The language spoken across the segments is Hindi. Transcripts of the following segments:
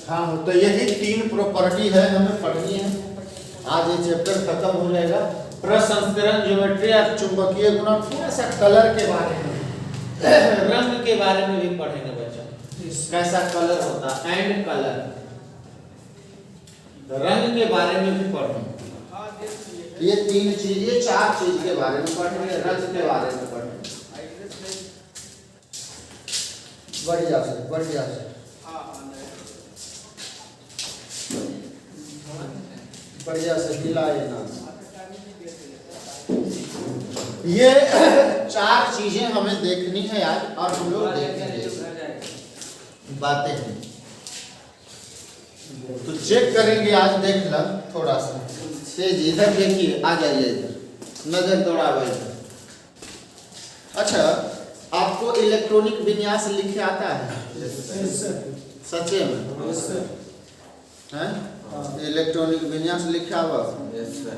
हाँ, तो यही 3 प्रॉपर्टी है हमें पढ़नी है। आज ये चैप्टर खत्म हो जाएगा। प्रसंस्करण, ज्योमेट्री और चुंबकीय गुण, थोड़ा सा कलर के बारे में, रंग के बारे में भी पढ़ेंगे बच्चा, कैसा कलर होता है, एंड कलर, रंग के बारे में भी पढ़ेंगे। ये 3 चीज, ये 4 चीज के बारे में पढ़ेंगे, रंग के बारे में पढ़ेंगे। बढ़िया से बढ़िया से हिलाए ना। ये 4 चीजें हमें देखनी है आज, और हम लोग देखेंगे बातें हैं तो चेक करेंगे आज। देख लो थोड़ा सा तेज, इधर देखिए, आ जाइए इधर, नजर दौड़ावे इधर। अच्छा, आपको इलेक्ट्रॉनिक विन्यास लिखे आता है? सच्चे में हैं? इलेक्ट्रॉनिक विन्यास लिखा हुआ,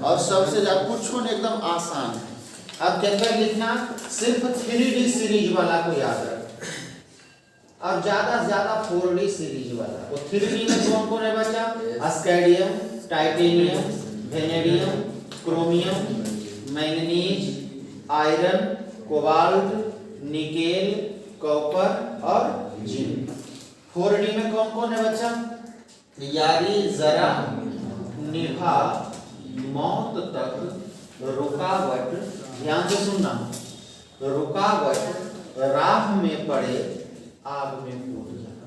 और सबसे ज्यादा कुछ एकदम आसान है। अब क्या लिखना, सिर्फ 3D सीरीज वाला को याद रख, और ज्यादा से ज्यादा 4D सीरीज वाला। वो 3D में कौन कौन है बच्चा? Scandium, titanium, vanadium, chromium, manganese, iron, cobalt, nickel, copper और जिंक। 4D में कौन कौन है बच्चा? यारी, जरा, निभा, मौत तक, रुकावट, ध्यान से सुनना, रुकावट, राह में पड़े, आग में कूद जाना।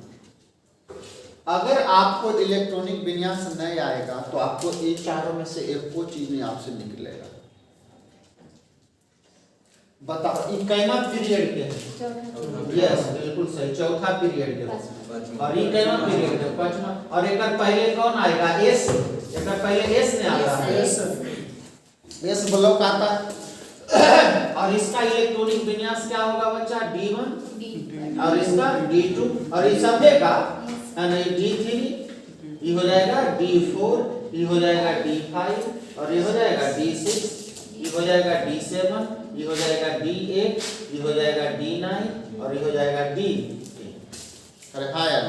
अगर आपको इलेक्ट्रॉनिक विन्यास नहीं आएगा तो आपको ये चारों में से एक को चीज नहीं आपसे निकलेगा। बताओ, ये कैमा पीरियड के है? यस, बिल्कुल सही, चौथा पीरियड के। और ये कैमा पीरियड के? पांचवा। और एक पहले कौन आएगा? एस। एक पहले एस ने आता, एस ब्लॉक आता है। और इसका इलेक्ट्रॉनिक विन्यास क्या होगा बच्चा? D1, और इसका D2, और इस सभे का D3, ये हो जाएगा D4, ये हो जाएगा D5, और ये हो जाएगा D6, ये हो जाएगा D7, ये हो जाएगा D8, ये हो जाएगा D9, और ये हो जाएगा D10। अरे हाँ यार,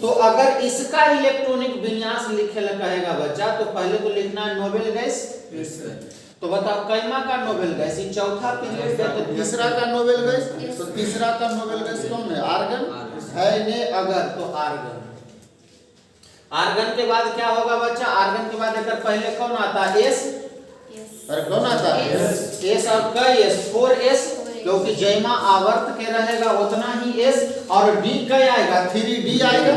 तो अगर इसका इलेक्ट्रॉनिक विन्यास लिखे कहेगा बच्चा, तो पहले तो लिखना है नोबेल गैस। तो बताओ, कैमा का नोबेल गैस, ये चौथा पीरियड है, तो तीसरा का नोबेल गैस, तो तीसरा का नोबेल गैस कौन है? आर्गन है ने? अगर तो आर्गन। आर्गन के बाद क्या होगा बच्चा? आर्गन के बाद अगर पहले कौन आता है? एस। अरे कौन आता है? एस। और कई एस? 4s, क्योंकि जैमा आवर्त के रहेगा उतना ही एस। और डी क्या आएगा? 3D आएगा।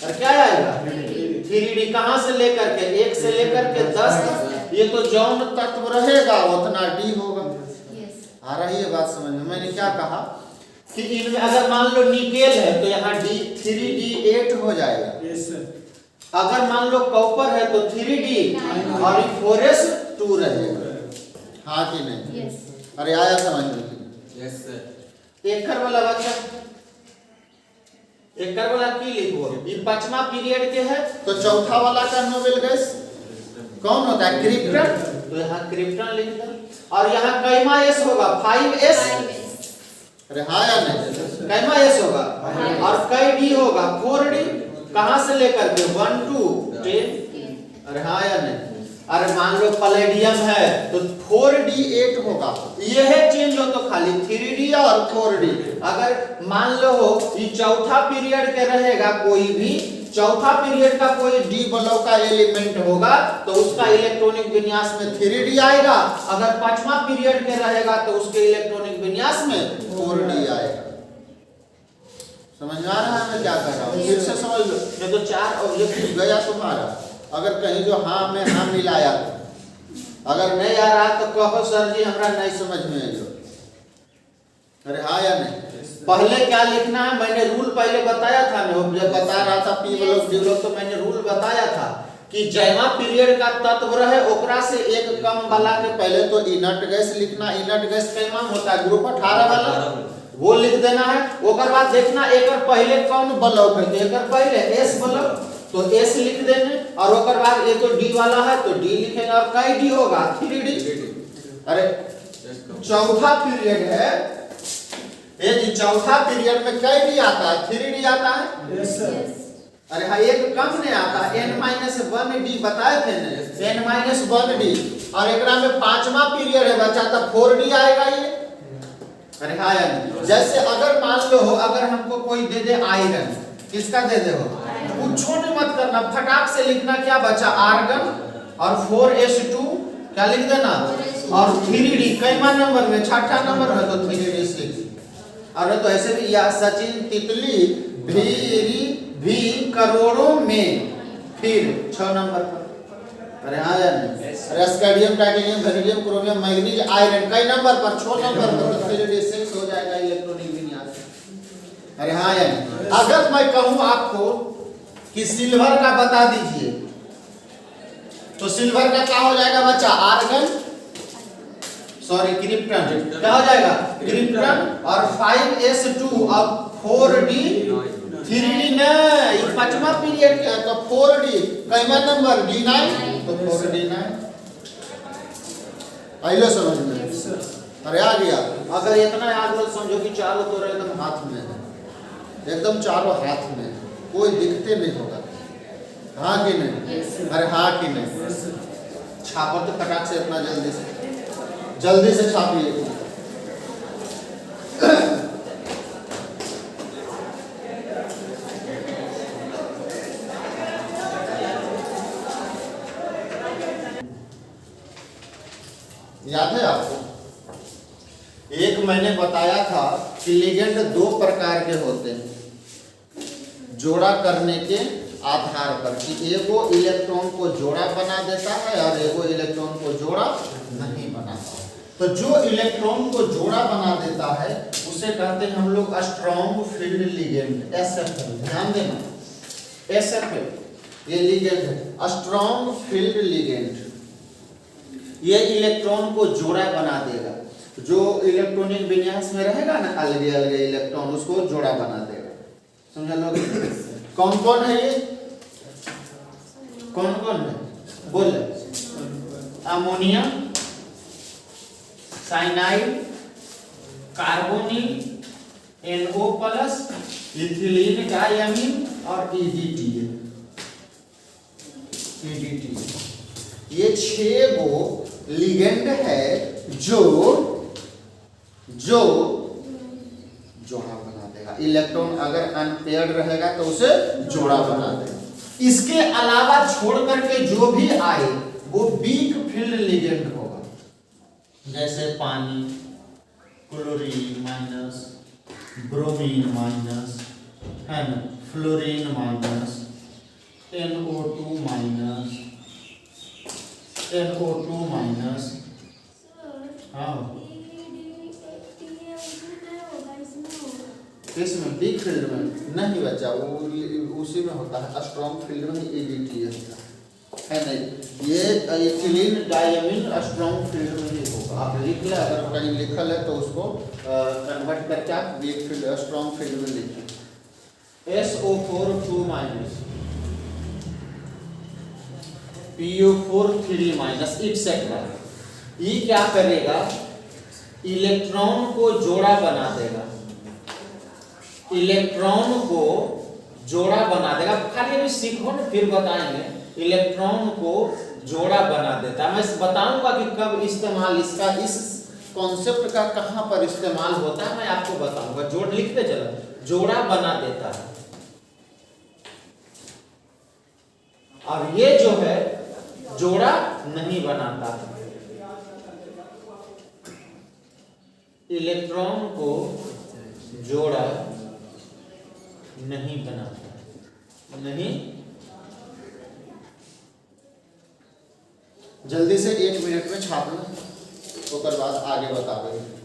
और क्या आएगा? 3D। कहां से लेकर के? 1 से लेकर के 10 तक। ये तो जौन तत्व रहेगा उतना डी होगा। आ रही है बात समझ में? मैंने क्या कहा कि इनमें अगर मान लो निकेल है तो यहाँ D 3D8 हो जाएगा। अगर मान लो कॉपर है तो 3D, और 4s2 रहेगा। हाँ कि नहीं? अरे आया समझ में? Yes sir. एकर वाला बच्चा, एकर वाला की लिखो, ये 5वां पीरियड के है, तो चौथा वाला का नोबेल गैस कौन होता है? क्रिप्टन। तो यहाँ क्रिप्टन लिख दो। और यहाँ कैमा एस होगा? 5s। अरे हाँ या नहीं? कैमा एस होगा। और कई डी होगा? 4D। कहां से लेकर के? 1 to 10। अरे हाँ या नहीं? अरे मान लो पैलेडियम है तो 4D8 होगा। ये है चेंज हो तो खाली 3D और 4D। अगर मान लो हो ये चौथा पीरियड के रहेगा, कोई भी चौथा पीरियड का कोई D ब्लॉक का एलिमेंट होगा तो उसका इलेक्ट्रॉनिक विन्यास में 3D आएगा। अगर 5वां पीरियड के रहेगा तो उसके इलेक्ट्रॉनिक विन्यास में 4D आएगा। समझ में आ रहा है मैं क्या कर रहा हूँ? फिर से समझ लो, ये तो 4 ऑब्जेक्टिव गया तुम्हारा। अगर कहीं जो हाँ में हाँ मिलाया, अगर नहीं आ रहा तो कहो सर जी हमरा नहीं समझ में आयो। अरे हाँ या नहीं? पहले क्या लिखना है? मैंने रूल पहले बताया था ना, जब बता रहा था पी ब्लॉक डी ब्लॉक, तो मैंने रूल बताया था कि जैमा पीरियड का तत्व रहे ओकरा से एक कम वाला के पहले तो इनर्ट गैस लिखना। इनर्ट गैस कैमा होता है? ग्रुप 18 वाला, वो लिख देना है। ओकर बाद देखना एकर पहले कौन ब्लॉक है, एकर पहले एस ब्लॉक, तो एस लिख देने। और ओकर बाद ये तो डी वाला है तो डी लिखेंगे। और कई डी होगा? 3D। अरे चौथा पीरियड है ये जी, चौथा पीरियड में कई डी आता है? 3D आता है। Yes sir. अरे हाँ एक कम नहीं आता, n-1d बताए थे ना, n-1d, और एकरा में पांचवा पीरियड है बच्चा, तब 4d आएगा ये। अरे हाँ यार, जैसे अगर मान लो हो, अगर हमको कोई दे दे आयरन, किसका दे दे हो, कुछ नहीं मत करना, फटाक से लिखना क्या बचा, आर्गन, और 4s2 क्या लिख देना, और 3d कैमा नंबर में, छठा नंबर में, तो 3d6। अरे तो ऐसे भी, या सचिन तितली भी करोड़ों में, फिर 6 नंबर पर। अरे हाँ यार, स्केडियम, titanium, vanadium, chromium, manganese, iron कई नंबर पर, 6 नंबर पर, तो 3d6 हो जाएगा इलेक्ट्रॉनिक विन्यास। अरे हाँ यार, अगर मैं कहूं आपको कि सिल्वर का बता दीजिए, तो सिल्वर का क्या हो जाएगा बच्चा, आर्गन, सॉरी क्रिप्टन, क्या हो जाएगा क्रिप्टन, और 5s2 और 4d 3d न, ये पांचवा पीरियड क्या, तो 4d कैमा नंबर, d9, तो 4d9 आइलो समझ में। अरे आ गया, अगर इतना याद लो समझो कि चारों तो एकदम हाथ में है, एकदम चारों हाथ में, कोई दिखते नहीं होगा, हाँ कि नहीं, अरे हाँ कि नहीं, छापो तो फटाक से इतना जल्दी से छापिए। याद है आपको, एक मैंने बताया था कि लिगेंड 2 प्रकार के होते हैं, जोड़ा करने के आधार पर, कि एगो इलेक्ट्रॉन को जोड़ा बना देता है और एगो इलेक्ट्रॉन को जोड़ा नहीं बनाता। तो जो इलेक्ट्रॉन को जोड़ा बना देता है उसे कहते हैं हम लोग स्ट्रॉन्ग फील्ड लिगेंड, SFL, ध्यान देना, SFL ये लिगेंड है, स्ट्रॉन्ग फील्ड लिगेंड। ये इलेक्ट्रॉन को जोड़ा बना देगा, जो इलेक्ट्रॉनिक विन्यास में रहेगा ना अलग अलग इलेक्ट्रॉन, उसको जोड़ा बना देगा, समझ लो। कौन कौन है ये, कौन कौन है बोले, ammonium, cyanide, carbonyl, NO+, ethylene diamine और EDT। ये 6 गो लिगेंड है जो जोड़ा बना देगा, इलेक्ट्रॉन अगर अनपेयर्ड रहेगा तो उसे जोड़ा बना देगा। इसके अलावा छोड़ करके जो भी आए वो वीक फील्ड लिगेंड होगा, जैसे पानी, क्लोरीन माइनस, ब्रोमीन माइनस, है ना, fluorine minus, NO2 minus, NO2 minus, हाँ इसमें वीक फील्ड में नहीं बचा, वो उसी में होता है, स्ट्रॉन्ग फील्ड में EDT है नहीं, ये इथिलीन डायमीन स्ट्रॉन्ग फील्ड में ही होगा। आप लिख ले, अगर कहीं लिखल है तो उसको कन्वर्ट करके आप वीक फील्ड स्ट्रॉन्ग फील्ड में लिखिए। SO4 2 minus, PO4 3 minus, et cetera. ये क्या करेगा, इलेक्ट्रॉन को जोड़ा बना देगा, इलेक्ट्रॉन को जोड़ा बना देगा, खाली अभी सीखो ना फिर बताएंगे। इलेक्ट्रॉन को जोड़ा बना देता है, मैं बताऊंगा कि कब इस्तेमाल इसका, इस कॉन्सेप्ट का कहां पर इस्तेमाल होता है मैं आपको बताऊंगा। जोड़ लिखते चलो, जोड़ा बना देता है। और ये जो है जोड़ा नहीं बनाता, इलेक्ट्रॉन को जोड़ा नहीं बनाता, नहीं। जल्दी से 1 मिनट में छाप लो, उसके बाद आगे बता देंगे।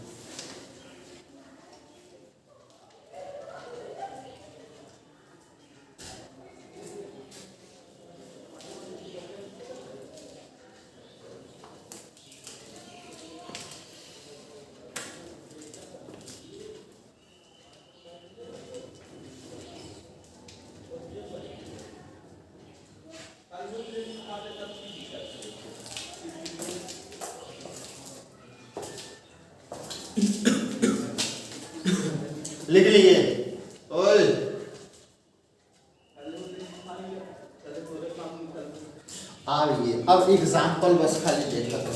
लिख लिए, ओए अब एग्जाम्पल बस खाली देखा तो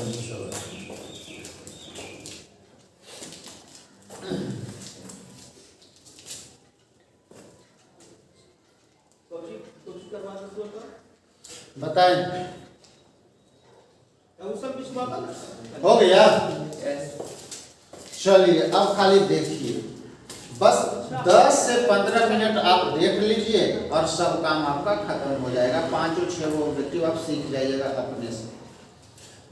बताएं, हो गया? चलिए अब खाली देखिए, बस 10 से 15 मिनट आप देख लीजिए और सब काम आपका खत्म हो जाएगा। 5-6 ऑब्जेक्टिव आप सीख जाइएगा अपने से।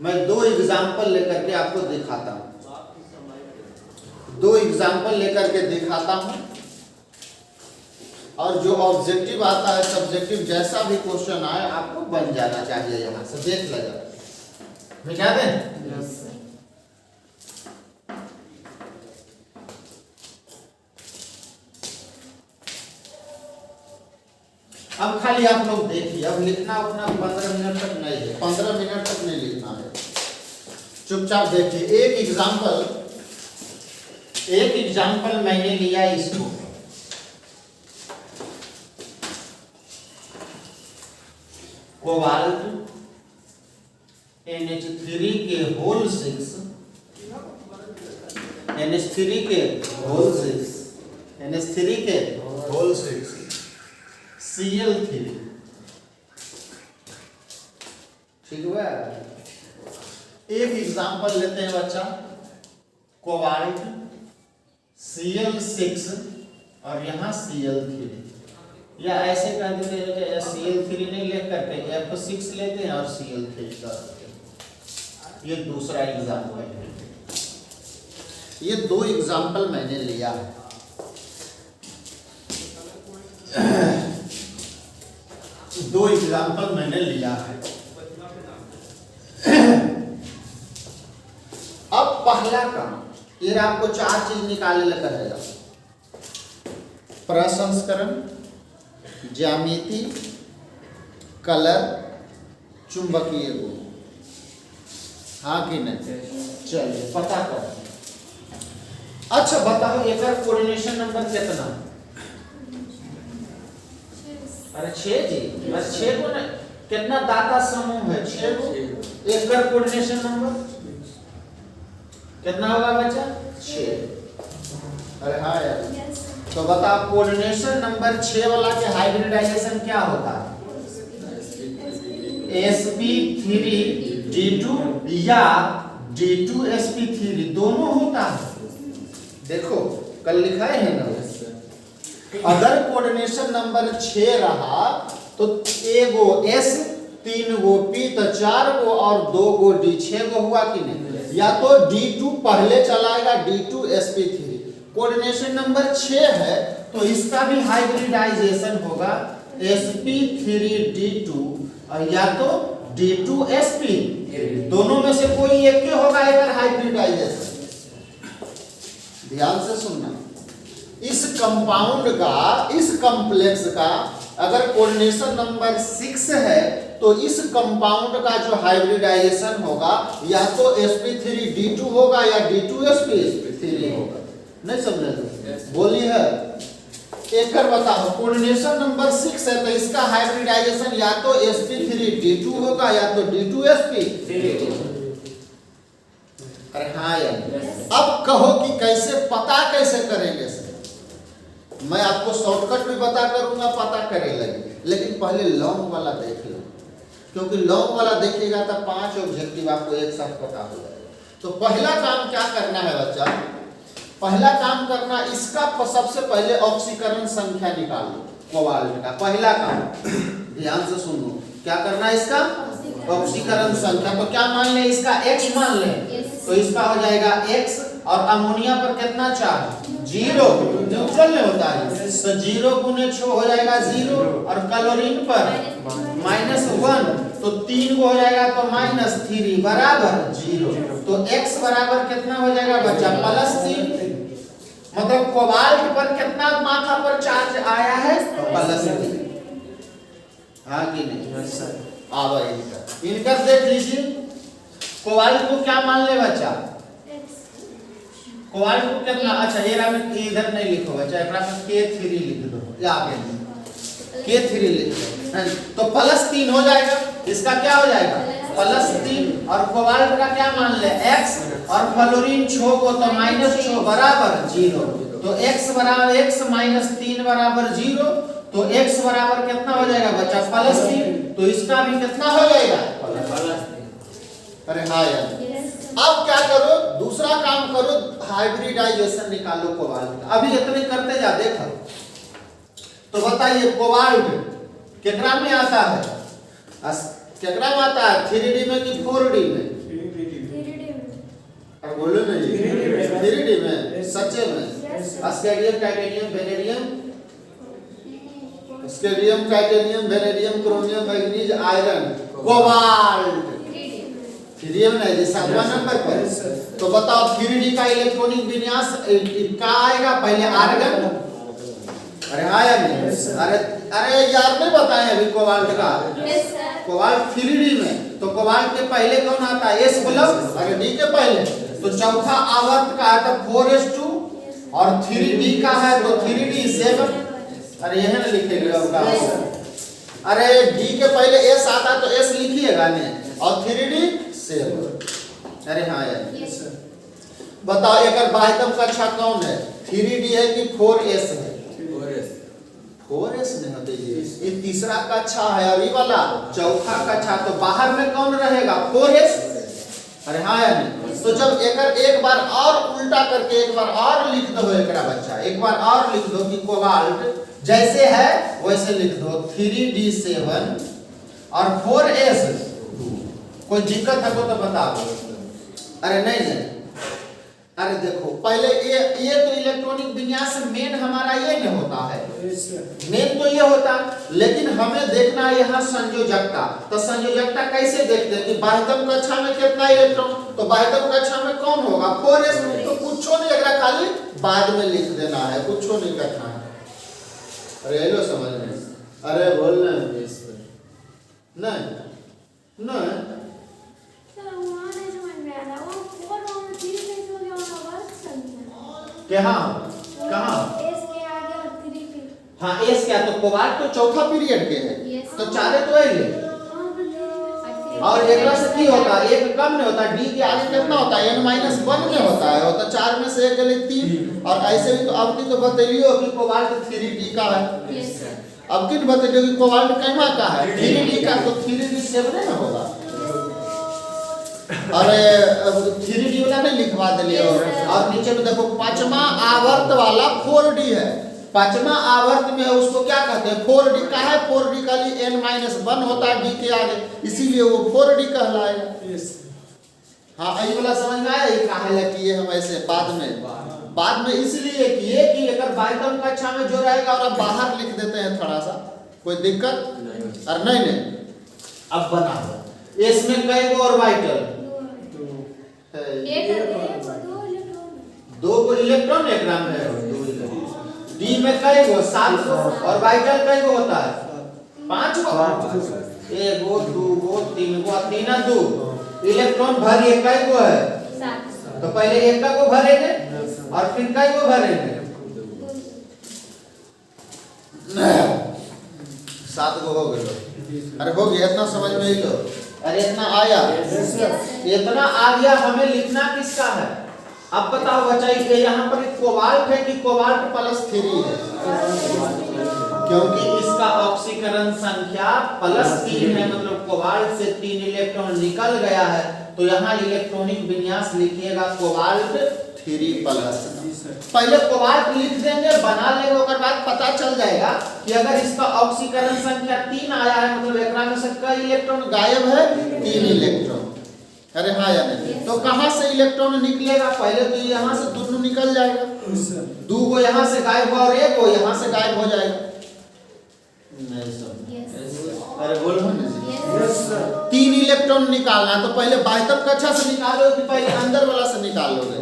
मैं 2 एग्जाम्पल लेकर के आपको दिखाता हूँ, 2 एग्जाम्पल लेकर के दिखाता हूँ, और जो ऑब्जेक्टिव आता है सब्जेक्टिव जैसा भी क्वेश्चन आए आपको बन जाना चाहिए। यहाँ से देख लेगा, मिटा दें। अब खाली आप लोग देखिए, अब लिखना उतना 15 मिनट तक नहीं है, 15 मिनट तक नहीं लिखना है, चुपचाप देखिए। एक एग्जाम्पल मैंने लिया इसको, कोबाल्ट NH3 के होल 6 NH3 के होल 6 NH3 के होल 6 Cl3, ठीक है। एक एग्जाम्पल लेते हैं बच्चा, कोबाल्ट Cl6 और यहाँ Cl3, या ऐसे कह देते हैं Cl3 नहीं लिख करके F6 लेते हैं और Cl3 करते हैं। ये दूसरा एग्जाम्पल है। ये 2 एग्जाम्पल मैंने लिया है। दो एग्जाम्पल मैंने लिया है। अब पहला काम, ये आपको 4 चीज निकालने लगा रहेगा, प्रसंस्करण, ज्यामिति, कलर, चुंबकीय गुण, हाँ कि नहीं? चलिए पता करो। अच्छा बताओ, एक कोऑर्डिनेशन नंबर कितना? अरे 6 जी, बस 6 को ना, कितना दाता समूह है? 6 को। एक कोऑर्डिनेशन नंबर कितना होगा बच्चा? 6। अरे हाँ यार, तो बताओ कोऑर्डिनेशन नंबर 6 वाला के हाइब्रिडाइजेशन क्या होता है? sp3d2 या d2sp3 दोनों होता है। देखो कल लिखा है ना, अगर कोऑर्डिनेशन नंबर 6 रहा तो 1 गो s, 3 गो p, तो 4 गो और 2 गो d, 6 गो हुआ कि नहीं? या तो d2 पहले चलाएगा, d2sp3। कोऑर्डिनेशन नंबर 6 है तो इसका भी हाइब्रिडाइजेशन होगा sp3d2 या तो d2sp, दोनों में से कोई एक के होगा अगर हाइब्रिडाइजेशन। ध्यान से सुनना, इस कंपाउंड का, इस कॉम्प्लेक्स का अगर कोऑर्डिनेशन नंबर 6 है तो इस कंपाउंड का जो हाइब्रिडाइजेशन होगा या तो sp3d2 होगा या d2sp3 होगा। नहीं समझे तो बोली है। एक कर बताओ, कोऑर्डिनेशन नंबर 6 है तो इसका हाइब्रिडाइजेशन या तो sp3d2 होगा या तो d2sp3। अरे हाँ यार, अब कहो कि कैसे पता कैसे करेंगे सर? मैं आपको शॉर्टकट भी बता करूंगा, पता करे लगे, लेकिन पहले लॉन्ग वाला देख लो, क्योंकि लॉन्ग वाला देखिएगा तो 5 ऑब्जेक्टिव आपको एक साथ पता हो जाएगा। तो पहला काम क्या करना है बच्चा? पहला काम करना, इसका सबसे पहले ऑक्सीकरण संख्या निकाल लो कोबाल्ट का। पहला काम ध्यान से सुनो, क्या करना है इसका? ऑक्सीकरण संख्या। तो क्या मान ले? इसका x मान ले, तो इसका हो जाएगा x, और अमोनिया पर कितना चार्ज? 0, न्यूट्रल में होता है, तो 0 गुने 6 हो जाएगा 0, और क्लोरीन पर -1, तो 3 को हो जाएगा तो -3 बराबर 0। तो x बराबर कितना हो जाएगा बच्चा? +3। मतलब कोबाल्ट पर कितना मात्रा पर चार्ज आया है? +3। हाँ कि नहीं? आवा इनका देख लीजिए, कोबाल्ट को क्या मान ले बच्चा? कोबाल्ट को कितना? अच्छा ये इधर नहीं लिखो बच्चा, एकरा में K3 लिख दो, या आगे K3 लिख दो, तो +3 हो जाएगा। इसका क्या हो जाएगा? +3 और कोबाल्ट का क्या मान ले x और फ्लोरीन छो को तो -6 बराबर 0। तो x बराबर x -3 बराबर 0। तो x बराबर कितना हो जाएगा बच्चा +3। तो इसका भी कितना हो जाएगा अरे हाँ यार। अब क्या करो दूसरा काम करो हाइब्रिडाइजेशन निकालो कोबाल्ट का। अभी इतने करते जा देखो। तो बताइए कोबाल्ट केकरा में आता है केकरा में आता है 3D में कि 4D में? 3D में। और बोलो ना जी 3D में सच्चे में स्केडियम titanium vanadium स्केडियम titanium vanadium chromium manganese iron cobalt 3D में नहीं जी 7वां नंबर पर। तो बताओ 3D का इलेक्ट्रॉनिक विन्यास क्या आएगा पहले आर्गन। अरे हाँ या नहीं अरे यार नहीं बताए अभी कोबाल्ट का कोबाल्ट 3D में। तो कोबाल्ट के पहले कौन आता है S प्लस अरे D के पहले। तो चौथा आवर्त का है तो 4s2 और 3D का है तो 3D 7। अरे यह ना लिखेंगे होगा। अरे D के पहले S आता तो S लिखिएगा ने और 3D 7। अरे हाँ यार बताओ एक बाह्यतम कक्षा कौन है 3D है कि 4s है? 4s नहीं होते ये तीसरा कक्षा है और ये वाला चौथा कक्षा। तो बाहर में कौन रहेगा 4s। अरे हाँ या नहीं। तो जब एक बार और उल्टा करके एक बार और लिख दो एकरा बच्चा एक बार और लिख दो कि कोबाल्ट जैसे है वैसे लिख दो 3D7 और 4s। कोई दिक्कत है तो बता दो। अरे नहीं अरे देखो पहले ये तो इलेक्ट्रॉनिक विन्यास मेन हमारा ये नहीं होता है मेन तो ये होता लेकिन हमें देखना है यहाँ संयोजकता। तो संयोजकता कैसे देखते हैं कि बाह्यतम कक्षा में कितना इलेक्ट्रॉन। तो बाह्यतम कक्षा में कौन होगा 4s। तो कुछ नहीं अगर खाली बाद में लिख देना है कुछ नहीं करना है। अरे लो समझ में अरे बोल नहीं कहाँ हाँ एस क्या तो कोबाल्ट तो चौथा पीरियड के है तो चारे तो है और एक से की होता है एक कम नहीं होता डी के आगे कितना होता है n-1 में होता है होता 4 में से एक गले 3 और ऐसे भी तो अब की तो बतलियो कि कोबाल्ट 3D का है। अब किन बतलियो कि कोबाल्ट कैमा का है 3D का तो 3D7 ना होगा। अरे 3D वाला नहीं लिखवा दिलिए और नीचे में देखो पांचवा आवर्त वाला 4D है। पांचवा आवर्त में उसको क्या कहते हैं 4D का है 4D का लिए n-1 होता है d के आगे इसीलिए वो 4D कहलाएगा। हाँ यही वाला समझ में आया ये काहे कि ये हम ऐसे बाद में इसलिए किए कि अगर बाह्यतम कक्षा में जो रहेगा और अब बाहर लिख देते हैं थोड़ा सा कोई दिक्कत और नहीं अब बना दो इसमें कई गो ऑर्बिटल दो को इलेक्ट्रॉन एक नाम है डी में कई गो 7 गो ऑर्बिटल कई गो होता है 5 गो 1 गो 2 गो 3 गो 3 2 इलेक्ट्रॉन भरिए कई गो है 7। तो पहले एक का को भरेंगे और फिर कई को भरेंगे 7 गो हो गए। अरे हो गया इतना समझ में ही लो। अरे इतना आया इतना आ गया हमें लिखना किसका है अब बताओ बच्चा यहाँ पर कोबाल्ट है कि कोबाल्ट +3 है क्योंकि इसका ऑक्सीकरण संख्या +3 है मतलब कोबाल्ट से 3 इलेक्ट्रॉन निकल गया है। तो यहाँ इलेक्ट्रॉनिक विन्यास लिखिएगा कोबाल्ट 3+। पहले कोबाल्ट लिख देंगे बना लेंगे उसके बाद पता चल जाएगा कि अगर इसका ऑक्सीकरण संख्या 3 आया है मतलब एकरा में से कई इलेक्ट्रॉन गायब है 3 इलेक्ट्रॉन। अरे हाँ या नहीं। तो कहाँ से इलेक्ट्रॉन निकलेगा पहले तो यहाँ से दोनों निकल जाएगा 2 गो यहाँ से गायब हुआ और 1 गो यहाँ से गायब हो जाएगा। अरे बोलो ना 3 इलेक्ट्रॉन निकालना तो पहले बाह्यतम कक्षा से निकालो कि पहले अंदर वाला से निकालोगे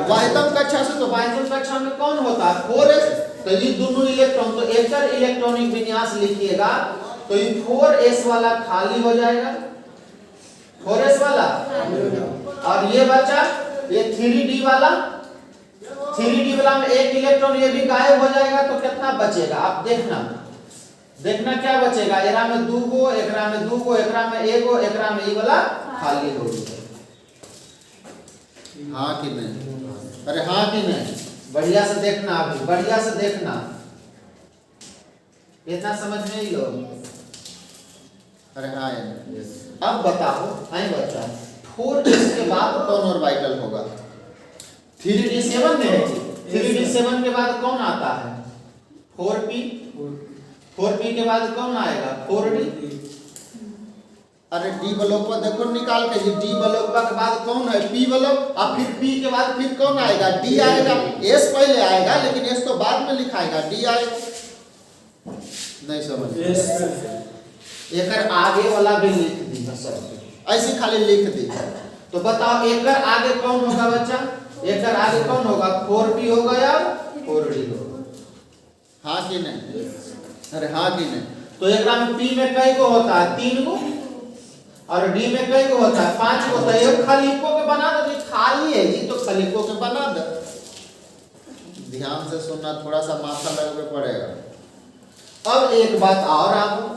बाह्यतम कक्षा से। तो बाह्यतम कक्षा में कौन होता है 4s। तो ये दोनों इलेक्ट्रॉन तो एक इलेक्ट्रॉनिक विन्यास लिखिएगा तो ये 4s वाला खाली हो जाएगा 4s वाला और ये बचा ये 3D वाला में एक इलेक्ट्रॉन ये भी गायब हो जाएगा तो कितना बचेगा आप देखना देखना क्या बचेगा, एकरा में 2 गो, एकरा में 2 गो, एकरा में 1 गो, एकरा में ई वाला खाली हो गया। हाँ कि नहीं? अरे हाँ कि नहीं? बढ़िया से देखना, अभी बढ़िया से देखना, इतना समझ में ही लो। अरे हाँ यार, अब बताओ नहीं बच्चा, 4s के बाद कौन ऑर्बिटल होगा? 3d7 में है, 3d7 के बाद कौन आता है? 4p, 4p के बाद कौन आएगा? 4d। अरे डी ब्लॉक पर देखो निकाल के, डी ब्लॉक के बाद कौन है? पी ब्लॉक, और फिर पी के बाद फिर कौन आएगा? डी आएगा। एस पहले आएगा लेकिन एस तो बाद में लिखाएगा, डी आएगा। नहीं समझ? एकर आगे वाला भी लिख दी सब, ऐसे खाली लिख दी। तो बताओ एकर आगे कौन होगा बच्चा? एकर आगे कौन होगा? 4p होगा या 4d होगा? हाँ कि नहीं? अरे हाँ कि नहीं? तो एकरा में p में कई गो होता है? 3 गो, और डी में कई गो होता है? 5 गो। तो एक खलीको के बना दो, खाली है जी तो खलीको के बना दो। ध्यान से सुनना, थोड़ा सा माथा लगने पड़ेगा। अब एक बात और आपको,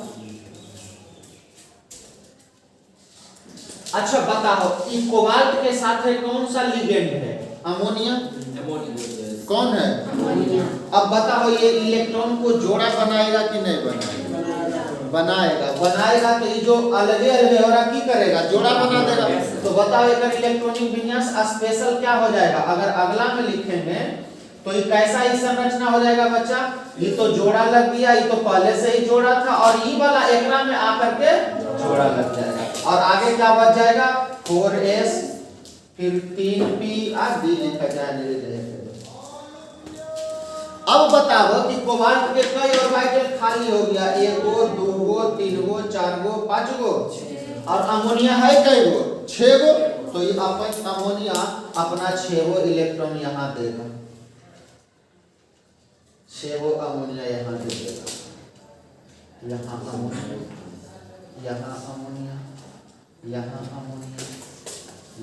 अच्छा बताओ ई कोबाल्ट के साथ है कौन सा लिगेंड है? अमोनिया। कौन है? अमोनिया। अब बताओ ये इलेक्ट्रॉन को जोड़ा बनाएगा कि नहीं बनाएगा? बनाएगा। बनाएगा तो ये जो अलगे अलगे हो रहा की करेगा? जोड़ा बना देगा। तो बताओ इसका इलेक्ट्रॉनिक विन्यास स्पेशल क्या हो जाएगा? अगर अगला में लिखेंगे तो ये कैसा ही संरचना हो जाएगा बच्चा? ये तो जोड़ा लग गया, ये तो पहले से ही जोड़ा था, और ये वाला एकरा में आकर के जोड़ा लग जाएगा। और आगे क्या बच जाएगा? 4s, फिर 3p और d लिखा जाए। अब बताओ कि कोबाल्ट के कई ऑर्बिटल खाली हो गया? 1 गो, 2 गो, 3 गो, 4 गो, 5 गो, और अमोनिया है कई गो? 6 गो। तो ये अपन अमोनिया अपना 6 गो इलेक्ट्रॉन यहाँ देगा, 6 गो अमोनिया यहाँ दे देगा। यहाँ अमोनिया, यहाँ अमोनिया, यहाँ अमोनिया,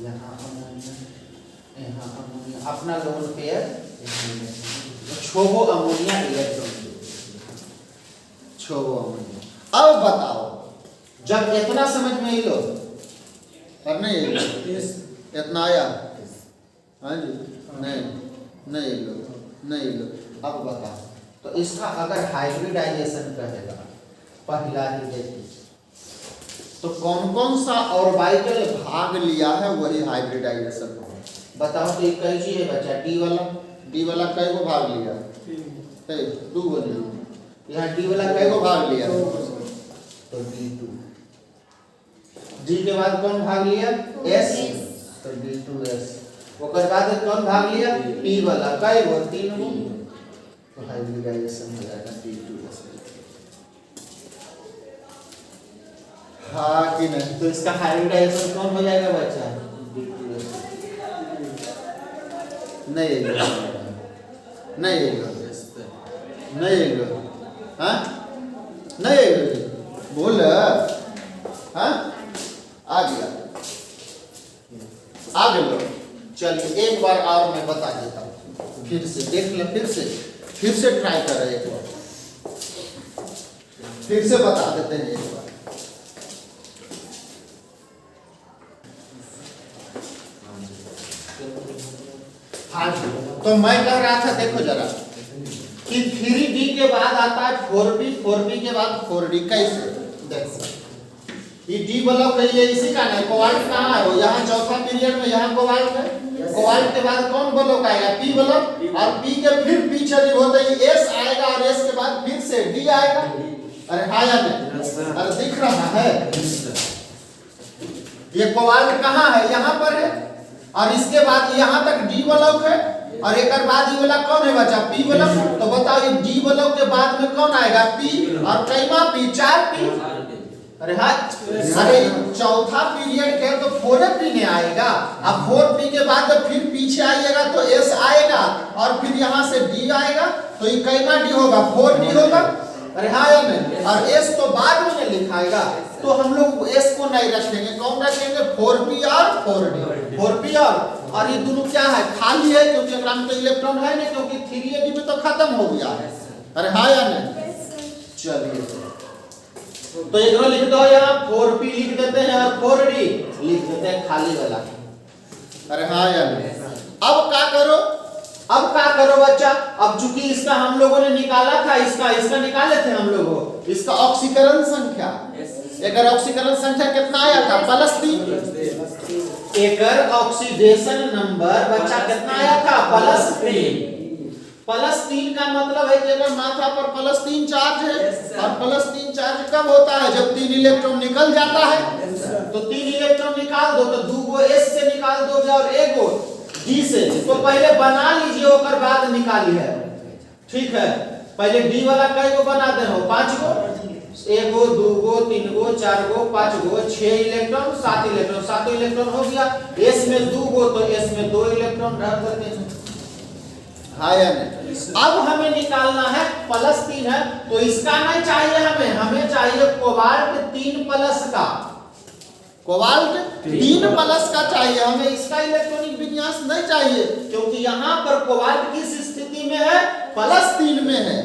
यहाँ अमोनिया, यहाँ अमोनिया, अपना लोन पेयर 6 गो अमोनिया इलेक्ट्रॉन, 6 गो अमोनिया। अब बताओ जब इतना समझ में ही लो और नहीं इतना आया? हाँ जी, नहीं लो। अब बताओ तो इसका अगर हाइब्रिडाइजेशन कहेगा, पहला ही देखिए तो कौन कौन सा ऑर्बिटल भाग लिया है वही हाइब्रिडाइजेशन होगा। बताओ तो एक कई चीज है बच्चा? डी वाला कई गो भाग लिया? 2 गो लिया। यहाँ डी वाला कई गो भाग लिया? तो D2। डी के बाद कौन भाग लिया? S, तो D2S। ओकर बाद कौन भाग लिया? P वाला कई गो? 3 गो। तो हाइब्रिडाइजेशन हो जाएगा D2S। हाँ कि नहीं? तो इसका हाइब्रिडाइजेशन कौन हो जाएगा बच्चा? D2S। नहीं बोल, हाँ आ गया। चलिए एक बार और मैं बता देता हूँ, फिर से देख ले, फिर से ट्राई कर रहे एक बार, फिर से बता देते हैं एक बार। हाँ तो मैं कह रहा था देखो जरा कि 3D के बाद आता है 4D, 4D के बाद 4D। कैसे? देखो ये D ब्लॉक है, ये इसी का नहीं। कोबाल्ट कहाँ है? वो यहाँ चौथा पीरियड में यहाँ कोबाल्ट है। कोबाल्ट के बाद कौन ब्लॉक आएगा? P ब्लॉक, और P के फिर पीछे जो होता है S आएगा, और S के बाद फिर से D आएगा। अरे हाँ या नहीं? अरे दिख रहा है ये कोबाल्ट कहाँ है? यहाँ पर है, और इसके बाद यहाँ तक D ब्लॉक है, और एक बाद ये वाला कौन है बच्चा? P block. तो बताओ ये D ब्लॉक के बाद में कौन आएगा? P, और कैमा P? 4P। अरे हाँ, अरे चौथा पीरियड के तो 4P नहीं आएगा। अब 4P के बाद तो फिर पीछे आइएगा तो S आएगा, और फिर यहाँ से D आएगा, तो ये कैमा D होगा? 4D होगा। अरे हाँ या नहीं? और S तो बाद में लिखाएगा, तो हम लोग S को नहीं रखेंगे, कौन रखेंगे? 4P और 4D। 4P और ये दोनों क्या है? खाली है, क्योंकि अगर हम तो इलेक्ट्रॉन है नहीं, क्योंकि 3D में तो खत्म हो गया है। अरे हाँ या नहीं? चलिए तो एक लिख दो यहाँ 4p लिख देते हैं और 4d लिख देते हैं खाली वाला। अरे हाँ यार, अब क्या करो, अब क्या करो बच्चा, अब चूंकि इसका हम लोगों ने निकाला था, इसका निकाले थे हम लोगों, इसका ऑक्सीकरण संख्या, एक ऑक्सीकरण संख्या कितना आया था +3, एक ऑक्सीडेशन नंबर बच्चा कितना आया था +3। +3 का मतलब है कि अगर माथा पर +3 चार्ज है, और +3 चार्ज कब होता है, जब 3 इलेक्ट्रॉन निकल जाता है। तो 3 इलेक्ट्रॉन निकाल दो तो 2 गो S से निकाल दोगे और 1 गो D से, तो पहले बना लीजिए और बाद निकालिए, ठीक है। पहले D वाला कई गो बना दे हो, 5 गो, 1 गो 2 गो 3 गो 4 गो 5 गो 6 इलेक्ट्रॉन 7 इलेक्ट्रॉन, 7 इलेक्ट्रॉन हो गया। S में 2 गो तो S में 2 इलेक्ट्रॉन डाल देते हैं, हाँ या नहीं। अब हमें निकालना है +3 है, तो इसका नहीं चाहिए हमें चाहिए कोबाल्ट 3+ का, कोबाल्ट 3+ का चाहिए हमें, इसका इलेक्ट्रॉनिक विन्यास नहीं चाहिए, क्योंकि यहाँ पर कोबाल्ट किस स्थिति में है, +3 में है।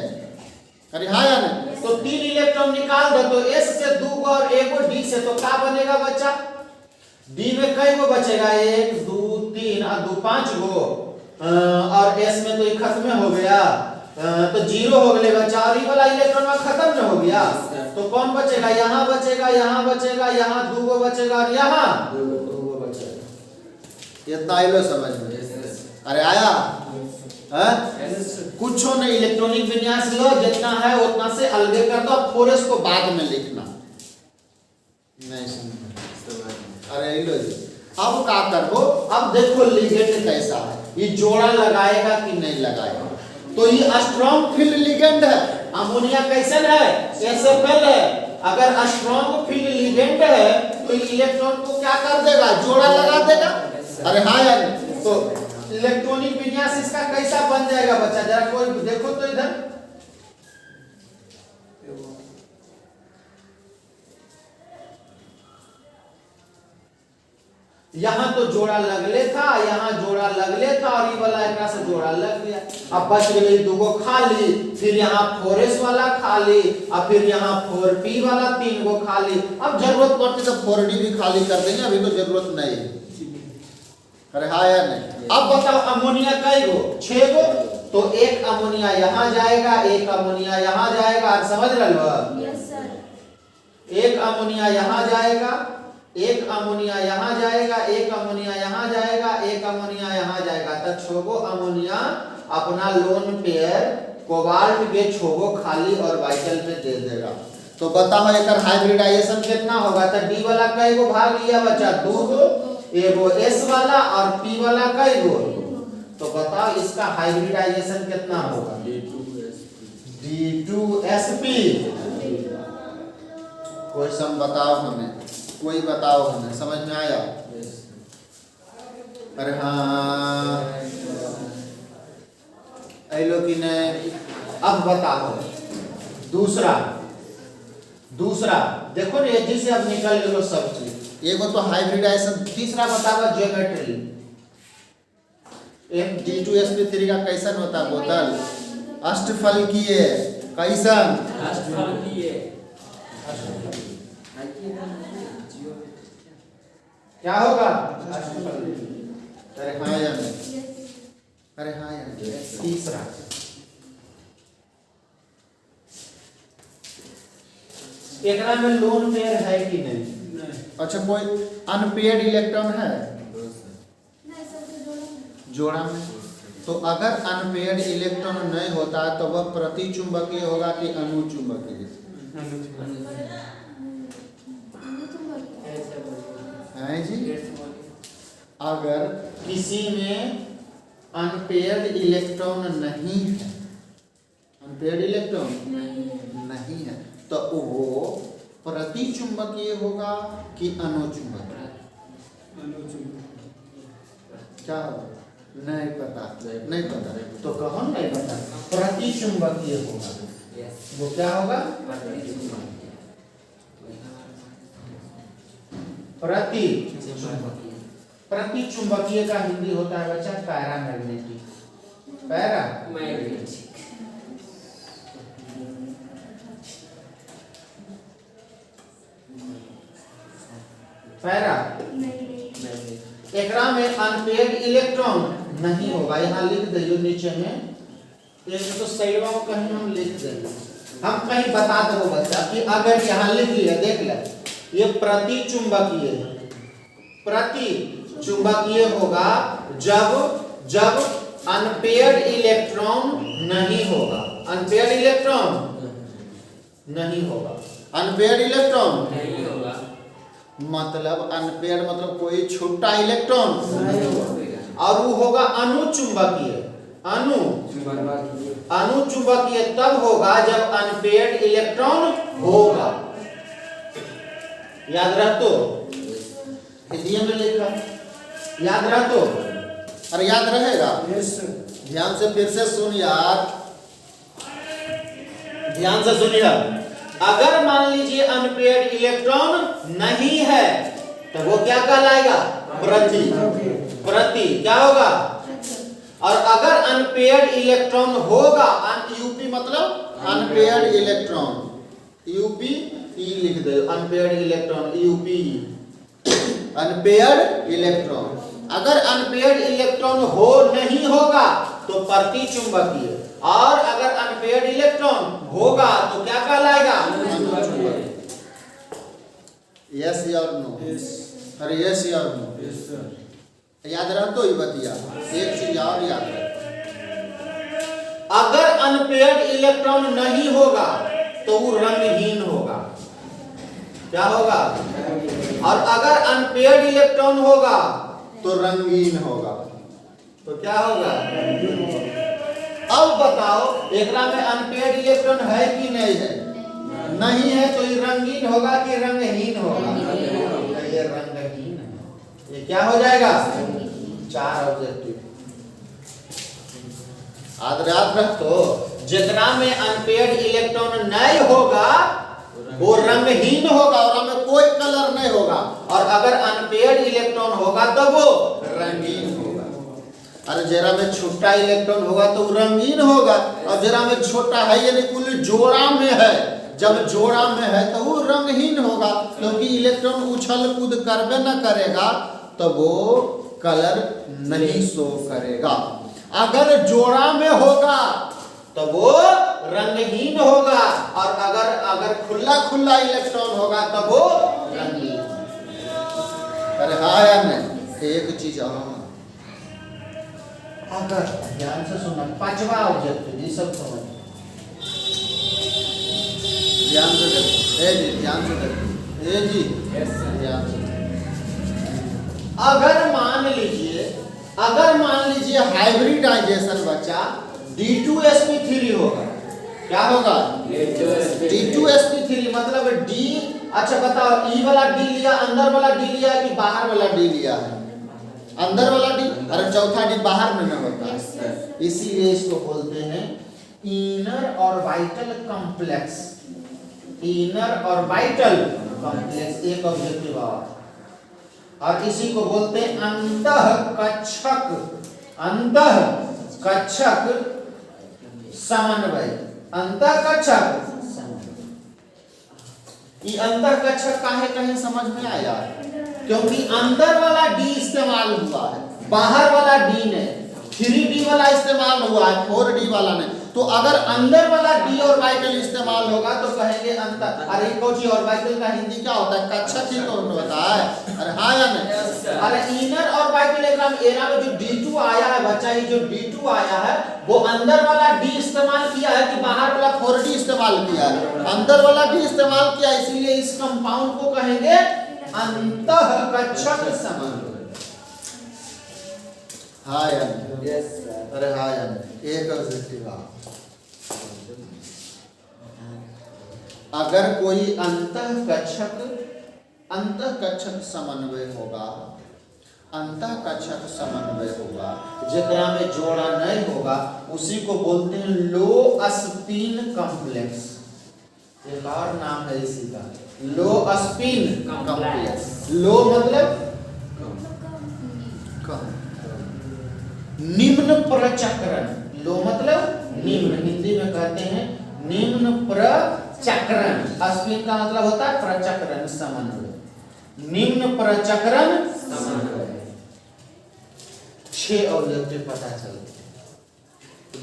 अरे हाँ या नहीं, तो 3 इलेक्ट्रॉन निकाल दो तो S से 2 गो और 1 गो D से, तो क्या बनेगा बच्चा, D में कई गो बचेगा, 1 2 3 और 2 5 गो, और S में तो ये खत्म हो गया, तो 0 हो गए बच्चा, और ये वाला इलेक्ट्रॉन में खत्म न हो गया, तो कौन बचेगा, यहाँ बचेगा, यहाँ बचेगा, यहाँ 2 गो बचेगा और यहाँ 2 गो बचेगा। इतना ही लो समझ में, अरे आया कुछ हो नहीं, इलेक्ट्रॉनिक विन्यास लो, जितना है उतना से अलग कर दो, 4s को बाद में लिखना नहीं समझ। अरे लो जी, अब क्या करो, अब देखो लिगेंड कैसा है, ये जोड़ा लगाएगा कि नहीं लगाएगा। तो ये स्ट्रॉन्ग फील्ड लिगेंड है, अमोनिया कैसन है, SFL है। अगर स्ट्रॉन्ग फील्ड लिगेंड है तो इलेक्ट्रॉन को क्या कर देगा, जोड़ा लगा देगा। अरे हाँ यार, तो इलेक्ट्रॉनिक विन्यास इसका कैसा बन जाएगा बच्चा, जरा कोई देखो तो इधर, यहाँ तो जोड़ा लगले था, यहाँ जोड़ा लगले था, और ये वाला एक से जोड़ा लग गया। अब बच गई 2 गो खाली, फिर यहाँ 4s वाला खाली, और फिर यहाँ 4p वाला 3 गो खाली। अब जरूरत पड़ती तो 4d भी खाली कर देंगे, अभी तो जरूरत नहीं है। अरे हाँ यार नहीं, अब बताओ अमोनिया कई गो, 6 गो, तो एक अमोनिया यहाँ जाएगा, एक अमोनिया यहाँ जाएगा, समझ रहे हो, एक अमोनिया यहाँ जाएगा, एक अमोनिया यहाँ जाएगा, एक अमोनिया यहाँ जाएगा, एक अमोनिया यहाँ जाएगा, तो 6 गो अमोनिया अपना लोन पेयर कोबाल्ट के 6 गो खाली और वाइटल पे दे देगा। तो बताओ एक हाइब्रिडाइजेशन कितना होगा, तो D वाला कई गो भाग लिया बच्चा, 2 गो, एगो S वाला और P वाला कई गो, तो बताओ इसका हाइब्रिडाइजेशन कितना होगा, D2sp। कोई सम बताओ हमें, कोई बताओ हमें, समझ में आया। अरे हाँ ऐलो कि नहीं। अब बताओ दूसरा देखो ना, जिसे अब निकल गए सब चीज, एगो तो हाइब्रिडाइजेशन, तीसरा बताओ ज्योमेट्री, D2sp3 का कैसन होता है बोतल, अष्टफलकीय, कैसन अष्टफलकीय, क्या होगा, अरे हाँ यार, अरे हाँ यार। तीसरा एकरा में लोन पेयर है कि नहीं, अच्छा कोई अनपेयर्ड इलेक्ट्रॉन है जोड़ा में, तो अगर अनपेयर्ड इलेक्ट्रॉन नहीं होता तो वह प्रतिचुंबकीय होगा कि अनुचुंबकीय, है जी। अगर किसी में अनपेयर्ड इलेक्ट्रॉन नहीं है, अनपेयर्ड इलेक्ट्रॉन नहीं है, तो वो प्रतिचुंबकीय होगा कि अनुचुंबकीय, क्या होगा नहीं पता, नहीं पता, तो कहो नहीं पता, प्रतिचुंबकीय होगा, वो क्या होगा, प्रतिचुंबकीय का हिंदी होता है बच्चा पैरामैग्नेटिक, पैरामैग्नेटिक। पैरा एकरा में अनपेयर्ड इलेक्ट्रॉन नहीं होगा। यहाँ लिख दियो नीचे में, एक तो साइड में कहीं हम लिख देंगे, हम कहीं बता दो बच्चा कि अगर यहाँ लिख लिया, देख ले ये प्रति चुंबकीय है। प्रति चुंबकीय होगा जब जब अनपेयर्ड इलेक्ट्रॉन नहीं होगा। अनपेयर्ड इलेक्ट्रॉन नहीं होगा। अनपेयर्ड इलेक्ट्रॉन नहीं होगा मतलब अनपेयर्ड मतलब कोई छोटा इलेक्ट्रॉन और वो होगा अनुचुंबकीय। अनुचुंबकीय तब होगा जब अनपेयर्ड इलेक्ट्रॉन होगा। याद रख तो हिंदी में लिखा, याद रख तो, अरे याद रहेगा। ध्यान से फिर से सुन यार, ध्यान से सुनिए। अगर मान लीजिए अनपेयर्ड इलेक्ट्रॉन नहीं है तो वो क्या कहलाएगा? प्रति। प्रति क्या होगा? और अगर अनपेयर्ड इलेक्ट्रॉन होगा, यूपी मतलब अनपेयर्ड इलेक्ट्रॉन, यूपी ई लिख दो, unpaired electron UP, unpaired electron. अगर अनपेयर्ड इलेक्ट्रॉन हो नहीं होगा तो प्रति चुंबकीय, और अगर अनपेयर्ड इलेक्ट्रॉन होगा तो क्या कहलाएगा? यस या नो? अरे यस या नो? याद रख तो ये बतिया, एक चीज और याद रख, अगर अनपेयर्ड इलेक्ट्रॉन नहीं होगा तो वो रंगहीन होगा। क्या होगा? और अगर अनपेयर्ड इलेक्ट्रॉन होगा तो रंगीन होगा। तो क्या होगा? अब बताओ एकरा में अनपेयर्ड इलेक्ट्रॉन है कि नहीं है? नहीं है तो ये रंगीन होगा कि रंगहीन होगा? ये रंगहीन है। ये क्या हो जाएगा? 4 ऑब्जेक्टिव। याद रख तो जितना में अनपेयर्ड इलेक्ट्रॉन नहीं होगा वो रंगहीन होगा और हमें कोई कलर नहीं होगा, और अगर अनपेयर्ड इलेक्ट्रॉन होगा तो वो रंगीन होगा। अरे जरा में छोटा इलेक्ट्रॉन होगा तो रंगीन होगा, और जरा में छोटा है यानी कुल जोड़ा में है, जब जोड़ा में है तो वो रंगहीन होगा, क्योंकि इलेक्ट्रॉन उछल कूद करबे न करेगा तो वो कलर नहीं शो करेगा। अगर जोड़ा में होगा तो वो रंगहीन होगा, और अगर खुला खुला इलेक्ट्रॉन होगा तो वो रंगीन। अरे हाँ या नहीं? एक चीज और, अगर ध्यान से सुनना, 5वां ऑब्जेक्टिव ये सब समझ, ध्यान से देखो, ए जी ध्यान से देखो, ए जी ध्यान से। अगर मान लीजिए हाइब्रिडाइजेशन बच्चा D2sp3 होगा। क्या होगा? D2sp3 मतलब D। अच्छा बताओ, ई वाला D लिया, अंदर वाला D लिया कि बाहर वाला D लिया है? अंदर वाला D। अरे चौथा D बाहर में न होता है, इसीलिए इसको बोलते हैं inner orbital complex. Inner orbital complex एक ऑब्जेक्टिव, और इसी को बोलते हैं अंतःकक्षक। अंतःकक्षक समन्वय। अंतःकक्षक ये अंतःकक्षक काहे कहीं समझ में आया? क्योंकि अंदर वाला D इस्तेमाल हुआ है, बाहर वाला D ने, 3D वाला इस्तेमाल हुआ है, 4D वाला ने। तो अगर अंदर वाला D ऑर्बिटल इस्तेमाल होगा तो कहेंगे अंतर। अरे कोची ऑर्बिटल का हिंदी क्या होता है? कक्षक ही तो होता है। अरे हाँ या नहीं? अरे इनर ऑर्बिटल एरा में जो D2 आया है बच्चा, ये जो D2 आया है वो अंदर वाला D इस्तेमाल किया है कि बाहर वाला 4D इस्तेमाल किया है? अंदर वाला D इस्तेमाल किया, इसीलिए इस कंपाउंड को कहेंगे अंतःकक्षक समन्वय। हाँ या नहीं? यस। अरे हाँ या नहीं? एक ऑब्जेक्टिव। अगर कोई अंतःकक्षक समन्वय होगा, अंतःकक्षक समन्वय होगा जेकरा में जोड़ा नहीं होगा, उसी को बोलते हैं लो स्पिन कॉम्प्लेक्स। एक और नाम है इसी का, लो स्पिन कॉम्प्लेक्स। लो मतलब निम्न प्रचक्रण। लो मतलब निम्न, हिंदी में कहते हैं निम्न प्रचक्रण। स्पिन का मतलब होता है प्रचक्रण, समन्वय। निम्न प्रचक्रण समय 6 ऑब्जेक्टिव पता चल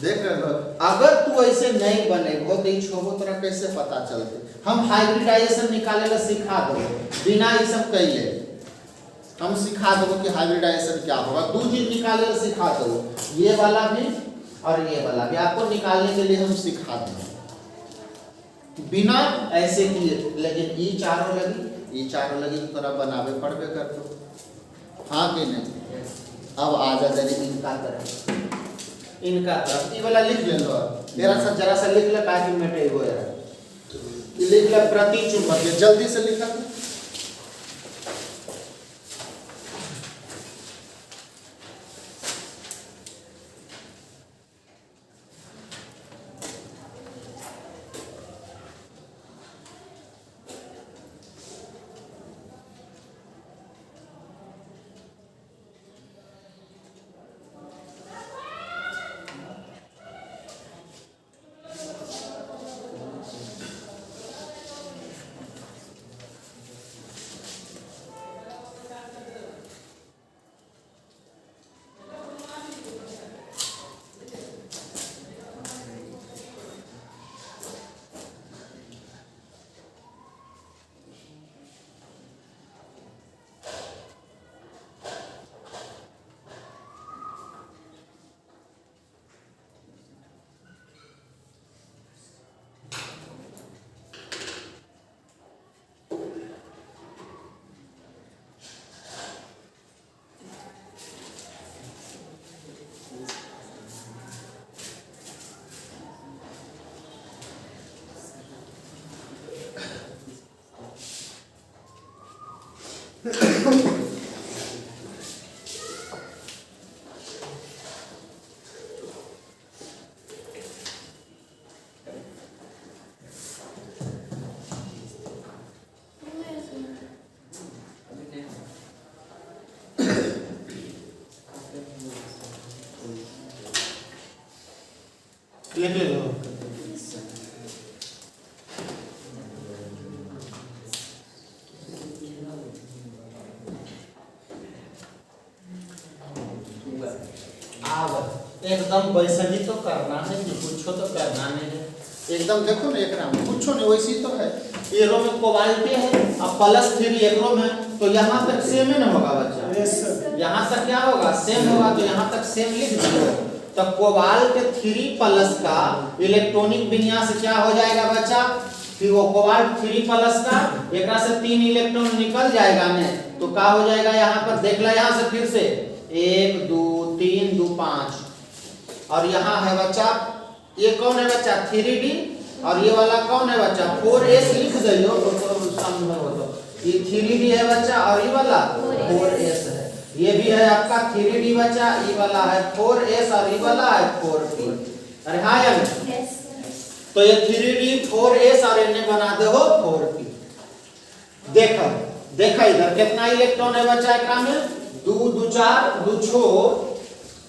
देख रहे हो। अगर तू ऐसे नहीं बनेगो तो ई छोबो तोरा कैसे पता चलते। हम हाइब्रिडाइजेशन निकाले ला सिखा दो बिना ये सब कइले। हम सिखा दो कि हाइब्रिडाइजेशन क्या होगा। दो चीज निकाले ला सिखा दो, ये वाला भी और ये वाला भी आपको निकालने के लिए हम सिखा देंगे बिना ऐसे किए। लेकिन ई चारों लगी तोरा बनावे पड़बे कर तो हाँ कि नहीं। अब आ जा जरी इनका तरफ ये वाला लिख ले लो। जरा सा लिख ले ताकि मिटे हो यार। लिख ले प्रति चुंबकीय, जल्दी से लिखा तो। लिख ले लो। एकदम वैसे ही तो करना है कि कुछ तो करना नहीं है। एकदम देखो ना एकरा में कुछ नहीं वैसी तो है। एरो में कोबाल्टी है अब प्लस 3 एकरो में तो यहाँ तक सेम ही ना होगा बच्चा। यहाँ तक क्या होगा सेम होगा तो यहाँ तक सेम लिख दो। तो कोबाल्ट 3+ का इलेक्ट्रॉनिक विन्यास क्या हो जाएगा बच्चा। फिर वो कोबाल्ट 3+ का एकरा से 3 इलेक्ट्रॉन निकल जाएगा ने तो क्या हो जाएगा यहाँ पर देख ला। यहाँ से फिर से 1 2 3 2 5 और यहाँ है बच्चा ये कौन है बच्चा 3D और ये वाला कौन है बच्चा 4S लिख दो तो सामने हो तो ये 3D है बच्चा और ये वाला 4S है। ये भी है आपका 3D बच्चा, ये वाला है 4S और ये वाला है 4P। अरे हाँ यार तो ये 3D 4S और इन्हें बना दे हो 4P। देखो इधर कितना इलेक्ट्रॉन है बच्चा एकरा में 2 2 4 2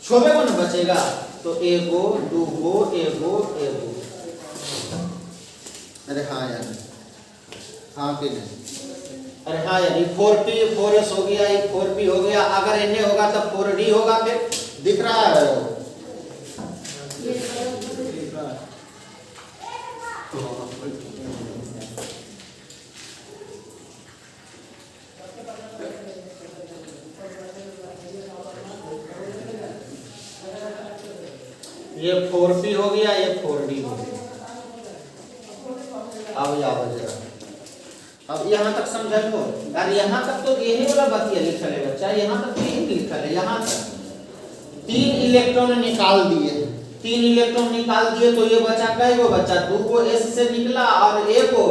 छोबे को ना बचेगा तो एगो दूगो एगो। अरे हाँ यार हाँ कि नहीं। अरे हाँ यार 4P 4S हो गया ये 4P हो गया। अगर इन्हें होगा तो 4D होगा। फिर दिख रहा है ये 4P हो गया ये 4D हो गया। अब या बजा अब यहाँ तक समझ लो यार। यहाँ तक तो यही वाला बतिया लिखल है बच्चा। यहाँ तक यही लिखल है। यहाँ तक 3 इलेक्ट्रॉन निकाल दिए 3 इलेक्ट्रॉन निकाल दिए तो ये बचा कई गो बच्चा 2 गो S से निकला और 1 गो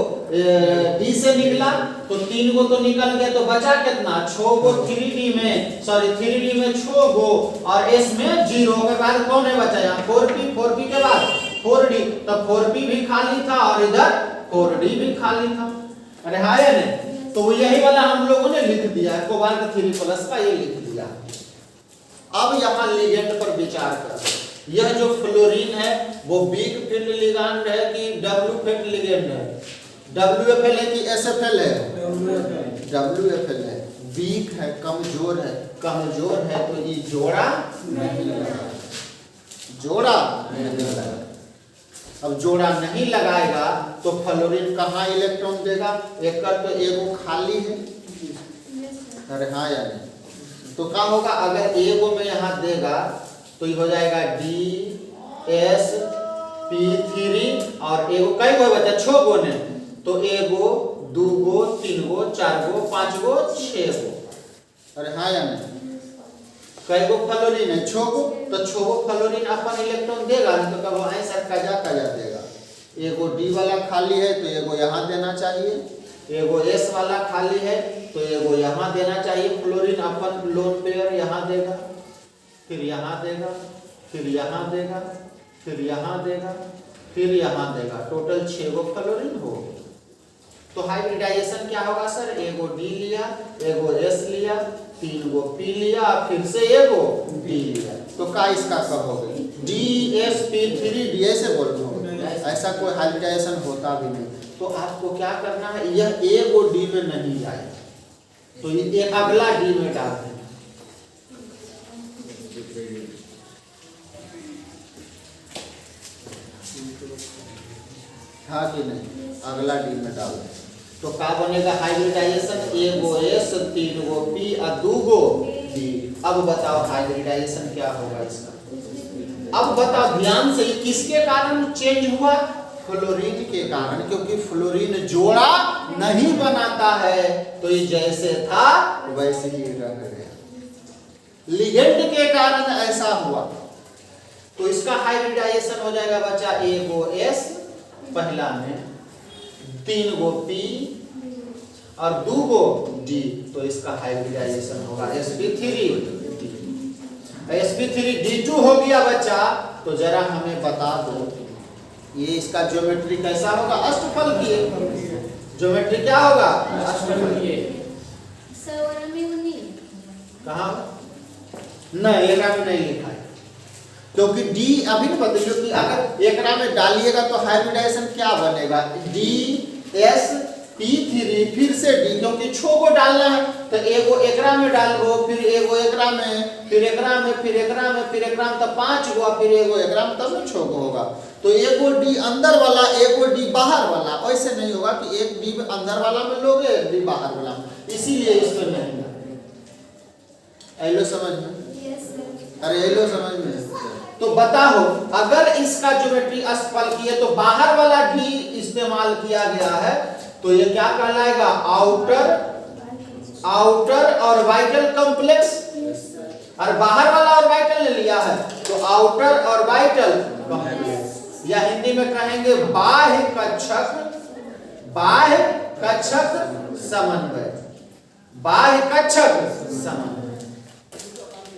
D से निकला तो 3 गो तो निकल गए तो बचा कितना 6 गो 3D में 6 गो और S में 0 के बाद कौन है बचा यहाँ 4P के बाद 4D तो 4P भी खाली था और इधर 4D भी खाली था। अरे हाँ या नहीं। तो यही वाला हम लोगों ने लिख दिया है कोबाल्ट 3+ का ये लिख दिया। अब यहाँ लिगेंड पर विचार कर। यह जो फ्लोरीन है वो वीक फील्ड लिगेंड है कि डब्ल्यू फील्ड लिगेंड है। WFL है कि SFL है WFL है, वीक है, कमजोर है। कमजोर है तो ये जोड़ा नहीं लगाएगा, जोड़ा नहीं लगाएगा। अब जोड़ा नहीं लगाएगा तो फ्लोरीन कहाँ इलेक्ट्रॉन देगा? एक कर तो एगो खाली है, अरे हाँ या नहीं? तो क्या होगा? अगर एगो में यहाँ देगा तो ये हो जाएगा DsP3 और एगो कई गो बचा? 6 गो ने, तो एगो, 2 गो, 3 गो, 4 गो, 5 गो, 6 गो। अरे हाँ या नहीं? कई गो फ्लोरीन है? 6 गो। तो 6 गो फ्लोरीन अपन इलेक्ट्रॉन देगा ना, तो कब ऐसा कजा देगा। एगो D वाला खाली है तो एगो यहाँ देना चाहिए, एगो S वाला खाली है तो एगो यहाँ देना चाहिए। फ्लोरीन अपन लोन पेयर यहाँ देगा, फिर यहाँ देगा, फिर यहाँ देगा, फिर यहाँ देगा, फिर यहाँ देगा। टोटल 6 गो फ्लोरीन हो। तो हाइब्रिडाइजेशन क्या होगा सर? एगो D लिया, एगो S लिया, 3 गो P लिया, फिर से एगो D लिया। तो क्या इसका कहोगे? DsP3 D से बोल रहे हो, ऐसा कोई हाइब्रिडाइजेशन होता भी नहीं। तो आपको क्या करना है? यह एगो D में नहीं आए तो ये अगला D में डाल देना। हाँ कि नहीं? अगला D में डाल देना। तो क्या बनेगा हाइब्रिडाइजेशन? एगो S, 3 गो P और 2 गो D। अब बताओ हाइब्रिडाइजेशन क्या होगा इसका? अब बताओ ध्यान से, किसके कारण चेंज हुआ? फ्लोरीन के कारण, क्योंकि फ्लोरीन जोड़ा नहीं बनाता है तो ये जैसे था वैसे ही रह गया। लिगेंड के कारण ऐसा हुआ तो इसका हाइब्रिडाइजेशन हो जाएगा बच्चा एगो S पहला में, 3 गो P और 2 गो D। तो इसका हाइब्रिडाइजेशन होगा sp3 sp3d2 हो गया बच्चा। तो जरा हमें बता दो ये इसका ज्योमेट्री कैसा होगा? अष्टफलकीय। ज्योमेट्री क्या होगा? अष्टफलकीय। कहाँ? नहीं, एकरा में नहीं लिखा है, क्योंकि D अभी नहीं बताइए कि अगर एकरा में डालिएगा तो हाइब्रिडाइजेशन क्या बनेगा? DsP3 फिर से D, क्योंकि 6 को डालना है तो एगो एकरा में डालो, फिर एगो एकरा में, फिर एकरा में, फिर एकरा में, फिर एकरा में, तो 5 गो, फिर एगो एकरा में, तब 6 गो होगा। तो एगो D अंदर वाला, एगो D बाहर वाला, ऐसे नहीं होगा कि एक D अंदर वाला में लोगे, एक D बाहर वाला में, इसीलिए इसमें नहीं। एलो समझ में? अरे एलो समझ में? तो बताओ अगर इसका ज्योमेट्री अष्टफलकीय है तो बाहर वाला D इस्तेमाल किया गया है तो ये क्या कहलाएगा? आउटर और वाइटल कॉम्प्लेक्स। और बाहर वाला और वाइटल ने लिया है तो आउटर और वाइटल कॉम्प्लेक्स, या हिंदी में कहेंगे बाह्य कक्षक समन्वय, बाह्य कक्षक समन्वय।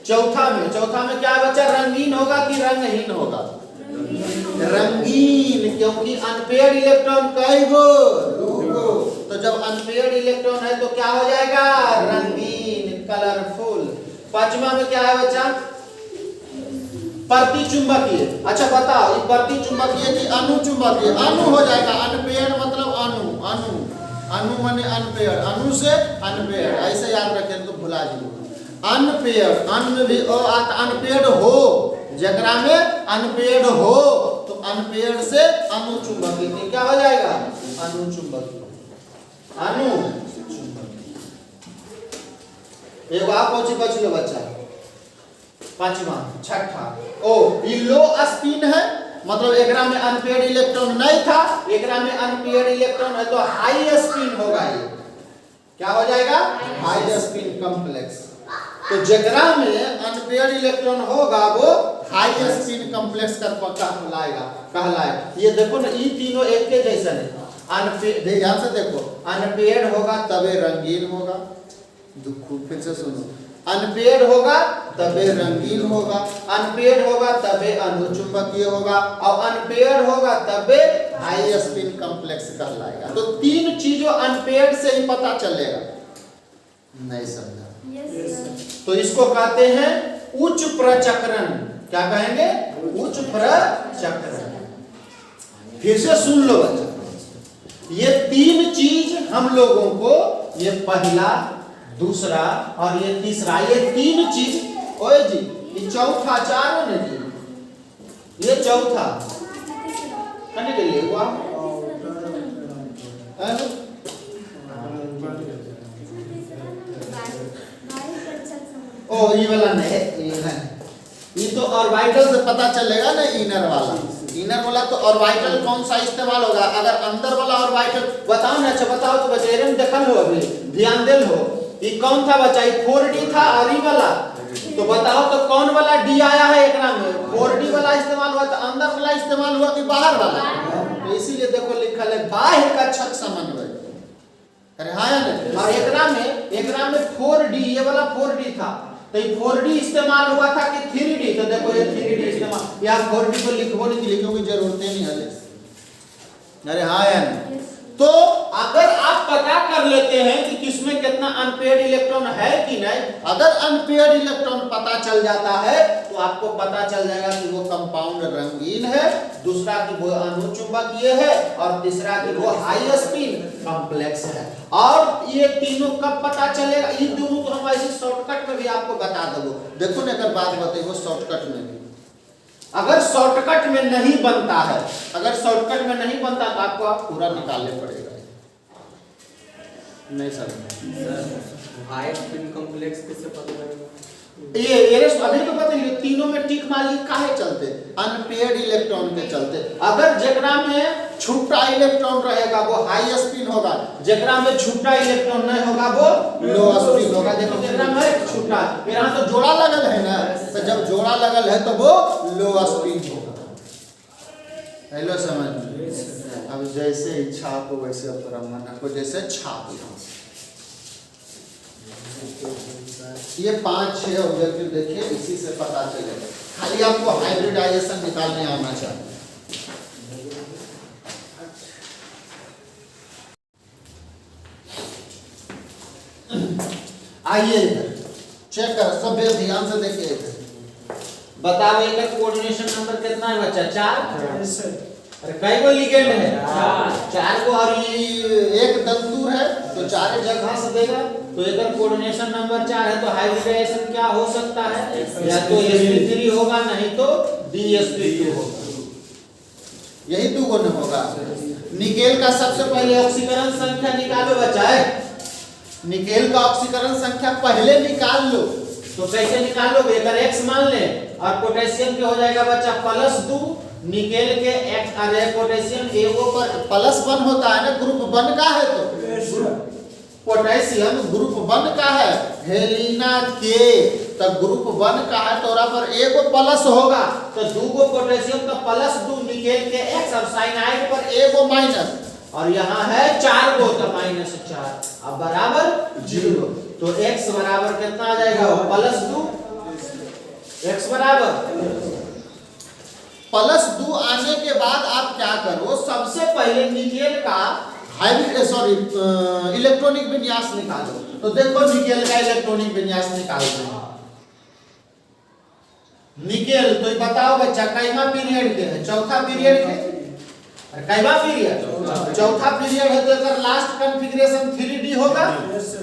चौथा में क्या बच्चा? रंगीन होगा कि रंगहीन होगा? रंगीन, क्योंकि अनपेयर्ड इलेक्ट्रॉन कई गो? 2 गो। तो जब अनपेयर्ड इलेक्ट्रॉन है तो क्या हो जाएगा? रंगीन, कलरफुल। 5वां में क्या है बच्चा? प्रतिचुंबकीय। अच्छा बताओ ये प्रतिचुंबकीय कि अनुचुंबकीय? अनु हो जाएगा। अनपेयर्ड मतलब अनु माने अनपेयर्ड, अनु से अनपेयर्ड, ऐसे याद रखें तो भुला जाओ। अनपेयर्ड, अन में भी अनपेयर्ड हो, जगरा में अनपेयर्ड हो तो अनपेयर्ड से अनुचुंबकीय क्या हो जाएगा? अनुचुंबकीय। एक आप बच लो बच्चा। 5वां, 6ठा। ये लो स्पिन है, मतलब एकरा में अनपेयर्ड इलेक्ट्रॉन नहीं था, एकरा में अनपेयर्ड इलेक्ट्रॉन है तो हाई स्पिन होगा। ये क्या हो जाएगा? High spin complex. तो जगरा में अनपेयर्ड इलेक्ट्रॉन होगा वो हाई स्पिन कॉम्प्लेक्स कहलाएगा। ये देखो ना, ये तीनों एक के जैसा है। ध्यान से देखो, अनपेयर्ड होगा तबे रंगीन होगा। फिर से सुनो, अनपेयर्ड होगा तबे रंगीन होगा, अनपेयर्ड होगा तबे अनुचुंबकीय होगा, और अनपेयर्ड होगा तबे हाई स्पिन कॉम्प्लेक्स कहलाएगा। तो 3 चीजों अनपेयर्ड से ही पता चलेगा। नहीं समझा? तो इसको कहते हैं उच्च प्रचक्रण। क्या कहेंगे? उच्च प्रचक्रण। फिर से सुन लो बच्चा, ये 3 चीज हम लोगों को ये पहला, दूसरा और ये तीसरा, ये तीन चीज। ओए जी ये चौथा, चारों ने जी, ये चौथा करने के लिए हुआ। ओ ये वाला नहीं, ये तो ऑर्बिटल से पता चलेगा ना, इनर वाला। इनर वाला तो ऑर्बिटल कौन सा इस्तेमाल होगा? अगर अंदर वाला ऑर्बिटल बताओ ना। अच्छा बताओ तो बच्चे, एरम देखल हो, अभी ध्यान देल हो। ये कौन था बच्चा? ये 4D था और ये वाला। तो बताओ तो कौन वाला डी आया है एकरा में? 4D वाला इस्तेमाल हुआ, तो अंदर वाला इस्तेमाल हुआ कि बाहर वाला? तो इसीलिए देखो लिखल है बाह्य कक्षक समन्वय। अरे हाँ यार, और एकरा में 4D, ये वाला 4D था, तो ये 4D इस्तेमाल हुआ था कि 3D? तो देखो ये 3D इस्तेमाल, या 4D को लिखो नहीं, लिखने की जरूरत नहीं है। अरे हाँ यार, तो अगर आप पता कर लेते हैं कि किसमें कितना अनपेयर्ड इलेक्ट्रॉन है कि नहीं, अगर अनपेयर्ड इलेक्ट्रॉन पता चल जाता है तो आपको पता चल जाएगा कि वो कंपाउंड रंगीन है, दूसरा कि वो अनुचुंबकीय है, और तीसरा कि वो हाई स्पिन कॉम्प्लेक्स है। और ये तीनों कब पता चलेगा? ये दोनों तो हम ऐसे शॉर्टकट में भी आपको बता देंगे। देखो ना, अगर बात बताइए शॉर्टकट में भी, अगर शॉर्टकट में नहीं बनता है, अगर शॉर्टकट में नहीं बनता तो आपको आप पूरा निकालने पड़ेगा। नहीं सर, हाई स्पिन कॉम्प्लेक्स कैसे पता लगेगा? ये एरेस अभी तो बताइए, तीनों में टिक माली काहे चलते? अनपेयर्ड इलेक्ट्रॉन के चलते। अगर जेकरा में छूटा इलेक्ट्रॉन रहेगा वो हाई स्पिन होगा, जेकरा में छूटा इलेक्ट्रॉन नहीं होगा वो लो स्पिन होगा। देखो जेकरा में छूटा, यहाँ तो जोड़ा लगल है ना, तो जब जोड़ा लगल है तो वो लो स्पिन होगा। हेलो समझ में? अब जैसे इच्छा आपको वैसे अब मन आपको जैसे छाप लो। ये 5-6 ऑब्जेक्टिव देखिए, इसी से पता चलेगा। खाली आपको हाइब्रिडाइजेशन निकालने आना चाहिए। आइए इधर चेक कर, सब ध्यान से देखिए। बताओ एक कोऑर्डिनेशन नंबर कितना है बच्चा? 4। अरे कई गो लिगेंड है? 4 को, और ये एक तंतुर है तो 4 जगह से देगा, तो एक कोऑर्डिनेशन नंबर 4 है। तो हाइब्रिडाइजेशन क्या हो सकता है? या तो sp3 होगा, नहीं तो dsp2 होगा। यही 2 गुण होगा। निकेल का सबसे पहले ऑक्सीकरण संख्या निकालो बच्चा। निकेल का ऑक्सीकरण संख्या पहले निकाल लो। तो कैसे निकालोगे? अगर x मान ले, और पोटेशियम के हो जाएगा बच्चा +2, निकेल के x, अरे पोटेशियम एगो पर +1 होता है ना, ग्रुप 1 का है, तो पोटेशियम ग्रुप 1 का है, हेलिना के तो ग्रुप 1 का है, तो ओरा पर एगो प्लस होगा, तो 2 गो पोटेशियम तो +2, निकेल के x, और साइनाइड पर एगो माइनस, और यहाँ है 4 गो तो -4, अब बराबर 0। तो x बराबर कितना आ जाएगा? +2। x बराबर +2 आने के बाद आप क्या करो? सबसे पहले निकेल का इलेक्ट्रॉनिक विन्यास निकालो। तो देखो निकेल का इलेक्ट्रॉनिक विन्यास निकालते हैं। निकेल तो बताओ बच्चा, कैमा पीरियड के है? चौथा पीरियड के। कैमा पीरियड? चौथा पीरियड है, तो अगर लास्ट कॉन्फ़िगरेशन 3D होगा।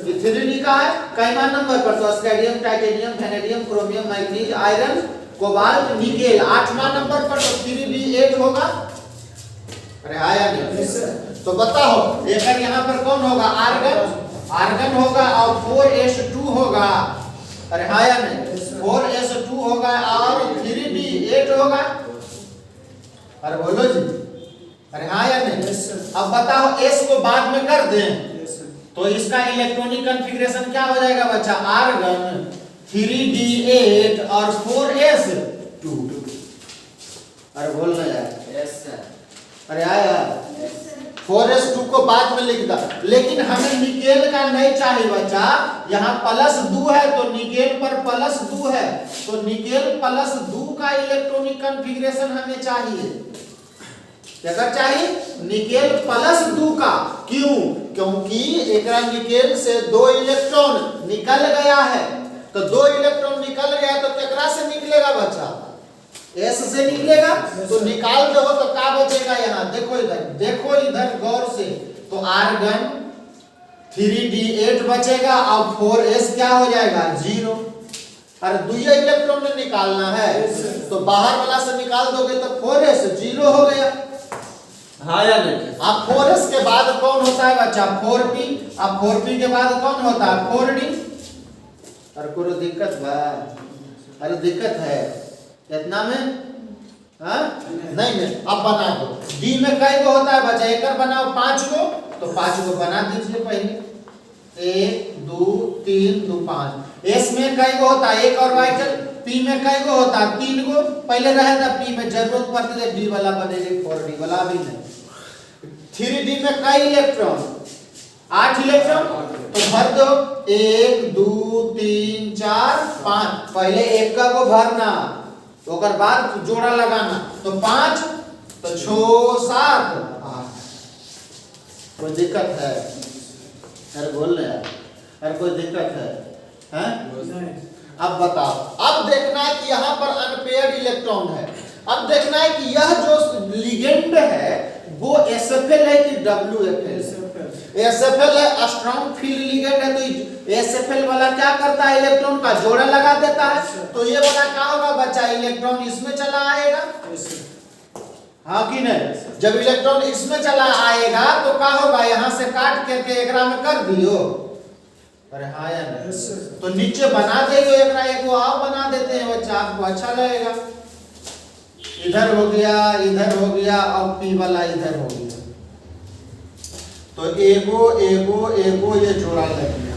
ये 3D का है। कैमा नंबर पर तो scandium, titanium, vanadium, chromium, manganese, iron, cobalt, nickel. 8वां नंबर पर तो 3D8 होगा। अरे आया नहीं? तो बताओ एक यहाँ पर कौन होगा? आर्गन होगा, और 4s2 होगा। अरे हाँ या नहीं? 4s2 होगा और 3D8 होगा। अरे बोलो जी, अरे हाँ या नहीं? अब बताओ s को बाद में कर दें तो इसका इलेक्ट्रॉनिक कॉन्फ़िगरेशन क्या हो जाएगा बच्चा? आर्गन 3D8 और 4s2। अरे बोलना यार। Yes sir. अरे आया 4s2 को बाद में लिख दा, लेकिन हमें निकेल का नहीं चाहिए बच्चा। यहाँ +2 है तो निकेल पर +2 है, तो निकेल +2 का इलेक्ट्रॉनिक कॉन्फ़िगरेशन हमें चाहिए। क्या चाहिए? निकेल +2 का। क्यों? क्योंकि एक निकेल से 2 इलेक्ट्रॉन निकल गया है, तो 2 इलेक्ट्रॉन निकल गया तो केकरा से निकलेगा बच्चा? S से निकलेगा। तो निकाल दो तो क्या बचेगा? यहाँ देखो इधर, देखो इधर गौर से। तो आर्गन 3d8 बचेगा और 4s क्या हो जाएगा 0। अरे दुइया इलेक्ट्रॉन ने निकालना है तो बाहर वाला से निकाल दोगे तो 4s 0 हो गया। हाँ या नहीं? अब 4s के बाद कौन होता है बच्चा 4p। अब 4p के बाद कौन होता है 4d। अरे कोई दिक्कत बा? अरे दिक्कत है इतना में? हाँ नहीं अब बना दो। d में कई गो होता है बच्चा एक बनाओ 5 गो तो 5 गो बना दीजिए पहले 1 2 3 2 5। s में कई गो होता है एक ऑर्बिटल। p में कई गो होता है 3 गो पहले रहे था p में जरूरत पड़ती है d वाला बनेगा 4d वाला भी नहीं। 3d में कई इलेक्ट्रॉन 8 इलेक्ट्रॉन तो भर दो 1 2 3 4 5। पहले एक का को भरना ओकर बाद जोड़ा लगाना तो 5 तो 6 7 8। कोई दिक्कत है? अरे बोल रहे यार अरे कोई दिक्कत है हैं? अब बताओ। अब देखना है कि यहाँ पर अनपेयर्ड इलेक्ट्रॉन है। अब देखना है कि यह जो लिगेंड है वो SFL है कि WFL? SFL है स्ट्रॉन्ग फील्ड लिगेंड है तो SFL वाला क्या करता है इलेक्ट्रॉन का जोड़ा लगा देता है तो ये वाला क्या होगा बच्चा इलेक्ट्रॉन इसमें चला आएगा। हाँ कि नहीं? जब इलेक्ट्रॉन इसमें चला आएगा तो क्या होगा यहाँ से काट करके एकरा में कर दियो। अरे हाँ या नहीं? तो नीचे बना देंगे एकरा एक और बना देते हैं बच्चा आपको अच्छा लगेगा। इधर हो गया और p वाला इधर हो गया तो एगो ये जोड़ा लग गया।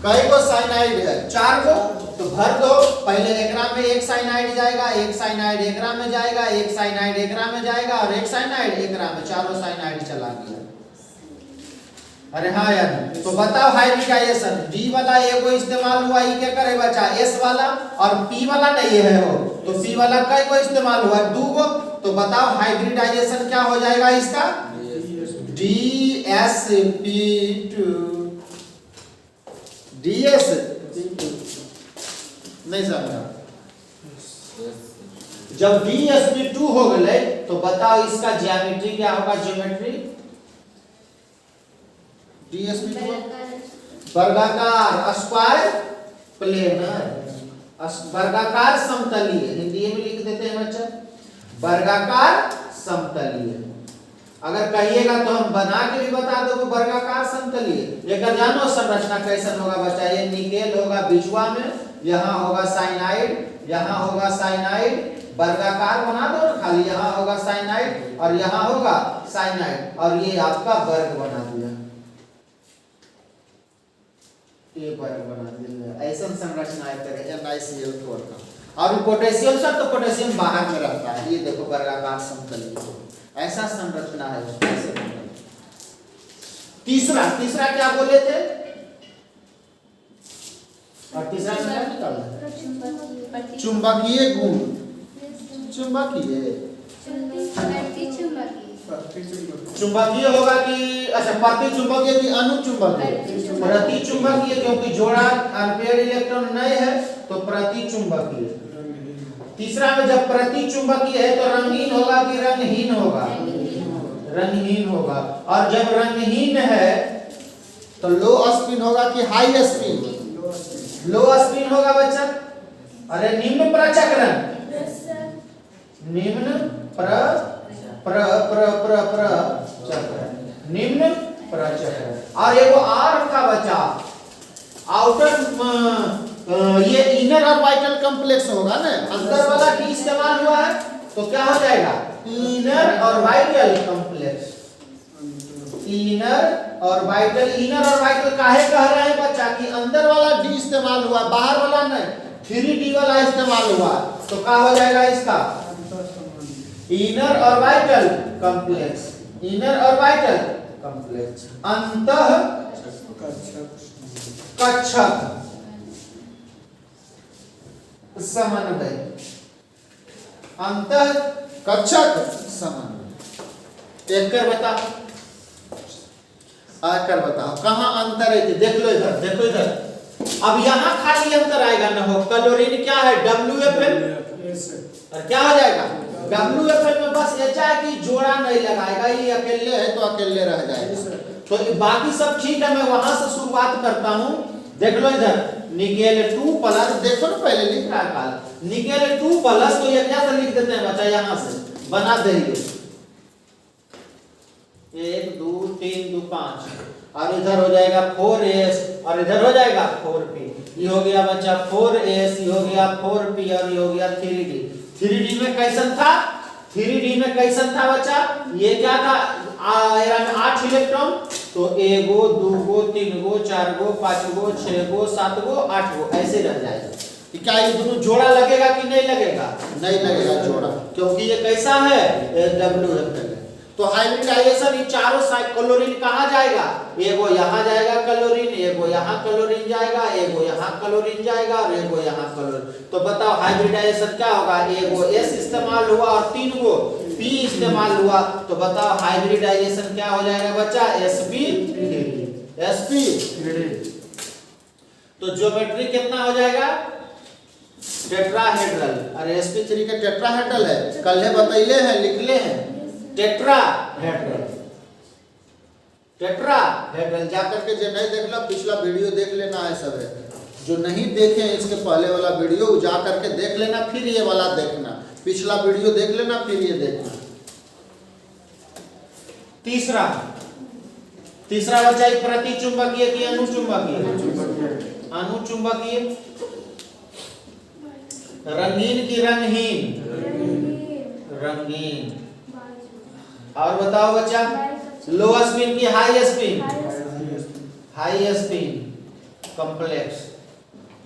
कई गो साइनाइड है 4 गो तो भर दो। पहले एकरा में एक साइनाइड जाएगा एक साइनाइड एकरा में जाएगा एक साइनाइड एकरा में जाएगा और एक साइनाइड एकरा में चारों साइनाइड चला गया। अरे हाँ यार तो बताओ हाइब्रिडाइजेशन d वाला एगो इस्तेमाल हुआ ये क्या करे बच्चा s वाला और p वाला नहीं है हो तो p वाला कई गो इस्तेमाल हुआ 2 गो तो बताओ हाइब्रिडाइजेशन क्या हो जाएगा इसका dsp2 नहीं समझा? जब dsp2 हो गए तो बताओ इसका ज्यामिति क्या होगा ज्योमेट्री dsp2 वर्गाकार स्क्वायर प्लेनर वर्गाकार समतलीय हिंदी में लिख देते हैं बच्चा वर्गाकार समतलीय। अगर कहिएगा तो हम बना के भी बता दो वर्गाकार समतलीय। एक जानो संरचना कैसन होगा बच्चा ये निकेल होगा बीचवा में यहाँ होगा साइनाइड यहाँ होगा साइनाइड वर्गाकार बना दो ना खाली यहाँ होगा साइनाइड और यहाँ होगा साइनाइड और ये आपका वर्ग बना दिया ये वर्ग बना दिया। ऐसा संरचना करेगा NiCl4 का और पोटेशियम सब तो पोटेशियम बाहर में रहता है। ये देखो वर्गाकार समतलीय ऐसा संरचना है। तीसरा क्या बोले थे और तीसरा क्या निकालना चुंबकीय गुण चुंबकीय होगा कि अच्छा प्रतिचुंबकीय कि अनुचुंबकीय प्रतिचुंबकीय क्योंकि जोड़ा अनपेयर्ड इलेक्ट्रॉन नहीं है तो प्रतिचुंबकीय। तीसरा में जब प्रतिचुंबकीय है तो रंगीन होगा कि रंगहीन होगा रंगहीन होगा और जब रंगहीन है तो लो स्पिन होगा कि हाई स्पिन लो स्पिन होगा बच्चा। अरे निम्न प्रचक्रण निम्न निम्न प्रचक्रण और एगो और का बच्चा आउटर ये इनर ऑर्बिटल कॉम्प्लेक्स होगा ना अंदर वाला की इस्तेमाल हुआ है तो क्या हो जाएगा inner orbital complex. Inner orbital काहे कह रहे हैं बच्चा कि अंदर वाला डी इस्तेमाल हुआ बाहर वाला नहीं 3d वाला इस्तेमाल हुआ तो क्या हो जाएगा इसका इनर ऑर्बिटल कॉम्प्लेक्स अंतः कक्षक समन्वय अंतः कक्षक समन्वय। एक कर बताओ आकर बताओ कहाँ अंतर है देख लो इधर। अब यहाँ खाली अंतर आएगा ना हो क्लोरीन क्या है WFL और क्या हो जाएगा WFL में बस ऐसा है कि जोड़ा नहीं लगाएगा ये अकेले है तो अकेले रह जाएगा तो बाकी सब ठीक है, मैं वहां से शुरुआत करता हूं। देख लो इधर, निकेल 2 प्लस, देखो ना पहले लिख रहा है निकेल 2 प्लस, तो ये क्या से लिख देते हैं बच्चा, यहां से बना देंगे 1 2 3 2 5, और इधर हो जाएगा 4s, और इधर हो जाएगा 4p। ये हो गया बच्चा 4s, ये हो गया 4p, और ये हो गया 3d। 3d में कैसन था, 3d में कैसन था बच्चा, ये क्या था, आयरन 8 इलेक्ट्रॉन, तो 1 गो 2 गो 3 गो 4 गो 5 गो 6 गो 7 गो 8 गो ऐसे रह जाएगा। क्या ये दोनों जोड़ा लगेगा कि नहीं लगेगा, नहीं लगेगा जोड़ा, क्योंकि ये कैसा है, WF है। तो हाइब्रिडाइजेशन, ये चारों साइड क्लोरीन कहाँ जाएगा, एगो यहाँ जाएगा क्लोरीन, एगो यहाँ क्लोरीन जाएगा, एगो यहाँ क्लोरीन जाएगा, और एगो यहाँ क्लोरीन। तो बताओ हाइब्रिडाइजेशन क्या होगा, एगो S इस्तेमाल हुआ और 3 गो P इस्तेमाल हुआ, तो बताओ हाइब्रिडाइजेशन क्या हो जाएगा बच्चा, sp3। तो ज्योमेट्री कितना हो जाएगा, टेट्राहेड्रल। अरे sp3 का टेट्राहेड्रल है, कल है बतैले हैं, लिखले हैं टेट्राहेड्रल। टेट्राहेड्रल जाकर के जो नहीं देख लो, पिछला वीडियो देख लेना है सब है, जो नहीं देखे इसके पहले वाला वीडियो जा करके देख लेना, फिर ये वाला देखना, पिछला वीडियो देख लेना फिर ये देखना। तीसरा बच्चा प्रतिचुंबकीय की अनुचुंबकीय, अनुचुंबकीय, रंगीन की रंगहीन, रंगीन। और बताओ बच्चा, लो स्पिन की high spin, high spin complex.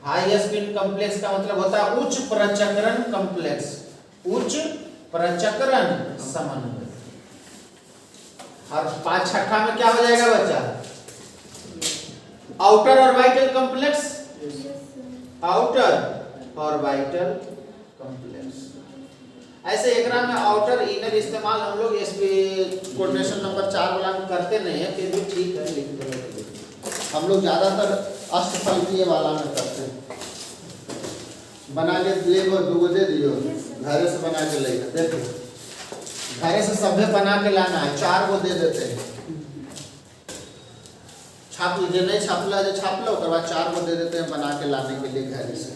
High spin complex का मतलब होता है उच्च प्रचक्रण कॉम्प्लेक्स, उच्च प्रचक्रण समन्वय। और 5 छठा में क्या हो जाएगा बच्चा, outer orbital complex, outer orbital complex. ऐसे एकरा में आउटर इनर इस्तेमाल हम लोग इस कोऑर्डिनेशन नंबर 4 वाला में करते नहीं है, फिर भी ठीक है लिख देंगे। हम लोग ज्यादातर अष्टफलकीय वाला में करते हैं। बना के लेगो, 2 गो दे दियो, घरे से बना के लेगा, देखो घरे से सभ्य बना के लाना है, 4 गो दे देते हैं, छाप लीजिए, नहीं छापला जो छाप लो, उसके बाद 4 गो दे देते हैं बना के लाने के लिए घरे से।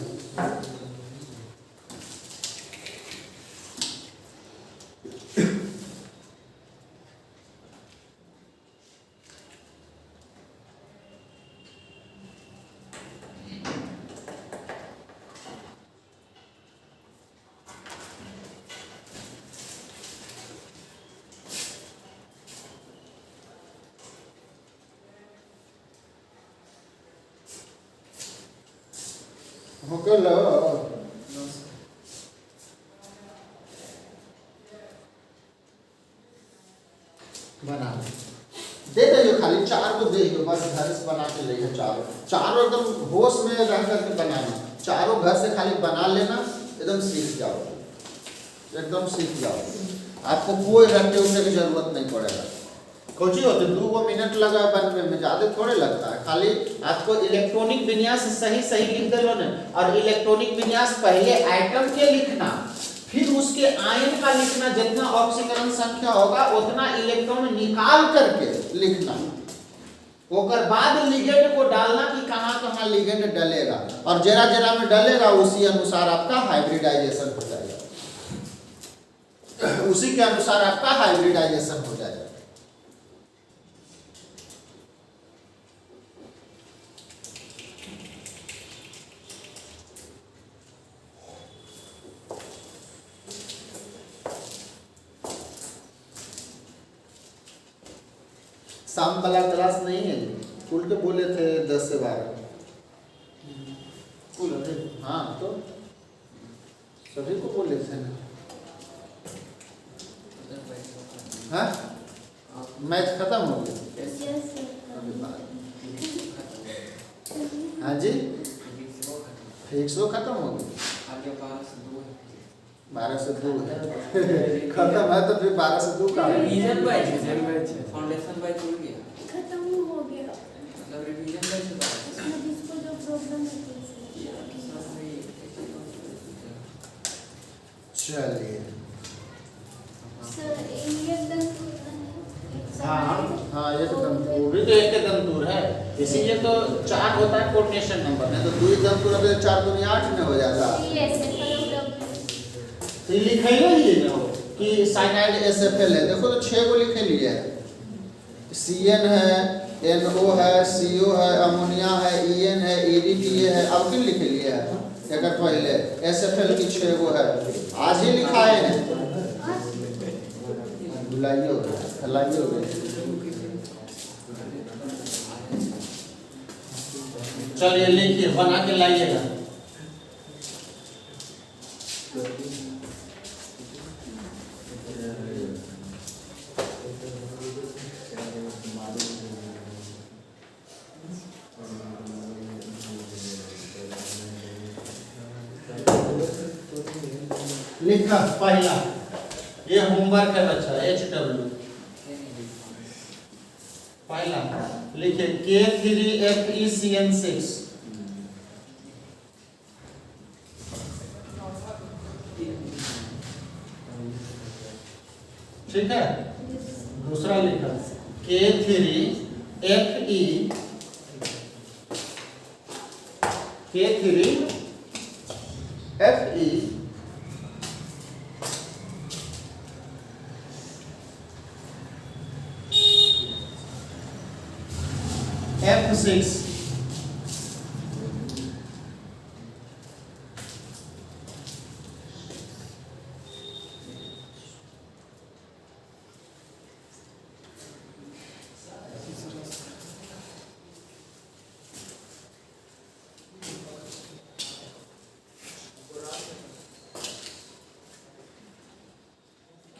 लो बना दे दो, खाली 4 को दे दो, बस घर से बना के लेके चारों एकदम होश में रह करके बनाना, चारों घर से खाली बना लेना, एकदम सीख जाओ, एकदम सीख जाओ, आपको कोई रट्टे उठने की जरूरत नहीं पड़ेगा। कुछ ही होते 2 मिनट लगा बनने में, ज्यादा थोड़े लगता है, खाली आपको इलेक्ट्रॉनिक विन्यास सही लिख दे लो ना, और इलेक्ट्रॉनिक विन्यास पहले एटम के लिखना, फिर उसके आयन का लिखना, जितना ऑक्सीकरण संख्या होगा उतना इलेक्ट्रॉन निकाल करके लिखना, ओकर बाद लिगेंड को डालना कि कहाँ लिगेंड डलेगा, और जरा में डलेगा उसी अनुसार आपका हाइब्रिडाइजेशन हो जाएगा, उसी के अनुसार आपका हाइब्रिडाइजेशन हो जाएगा। शाम वाला क्लास नहीं है, उल्टे बोले थे 10 से 12। हाँ तो सभी को बोले थे ना। हाँ मैथ खत्म हो गया, हाँ जी फिक्स वो खत्म हो गया, 12 से 2 है खत्म है, तो फिर 12 से 2 का फाउंडेशन बाय टूल गया, खत्म हो गया, मतलब रिवीजन बाय जिसको जो प्रॉब्लम है चलिए सर ये डन हाँ हाँ एक दंतुर भी तो एक दंतुर है, इसीलिए तो 4 होता है कोऑर्डिनेशन नंबर, नहीं तो 2 दंतुर अगर 4 दूनी 8 में हो जाता। तो ये लिखे ही ना हो कि साइनाइड एसएफएल है, देखो तो 6 को लिखे लिए है, CN है, NO है, CO है, अमोनिया है, EN है, EDTA है, अब किन लिखे लिए है एक पहले SFL की 6 गो है, आज ही लिखाए हैं, लाइयो लाइयो। चलिए लिखिए, बना के लाइएगा। लिखा पहला, ये होमवर्क है बच्चा, HW पहला लिखे K3FeCN6, ठीक है। दूसरा लिखा K3Fe F6,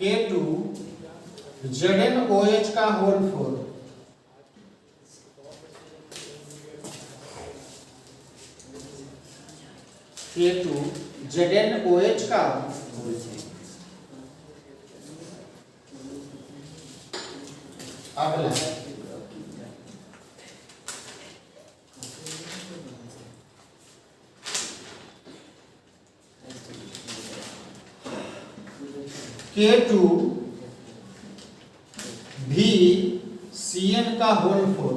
K2 ZnOH का होल 4, K2 ZnOH का अगला K2 VCN का होल 4,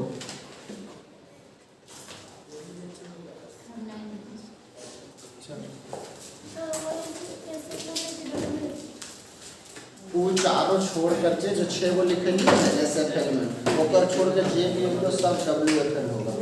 वो चारों छोड़ करके जो 6 को लिखेंगे ना SFL में, ओकर छोड़ के जे भी उनको सब WFL होगा।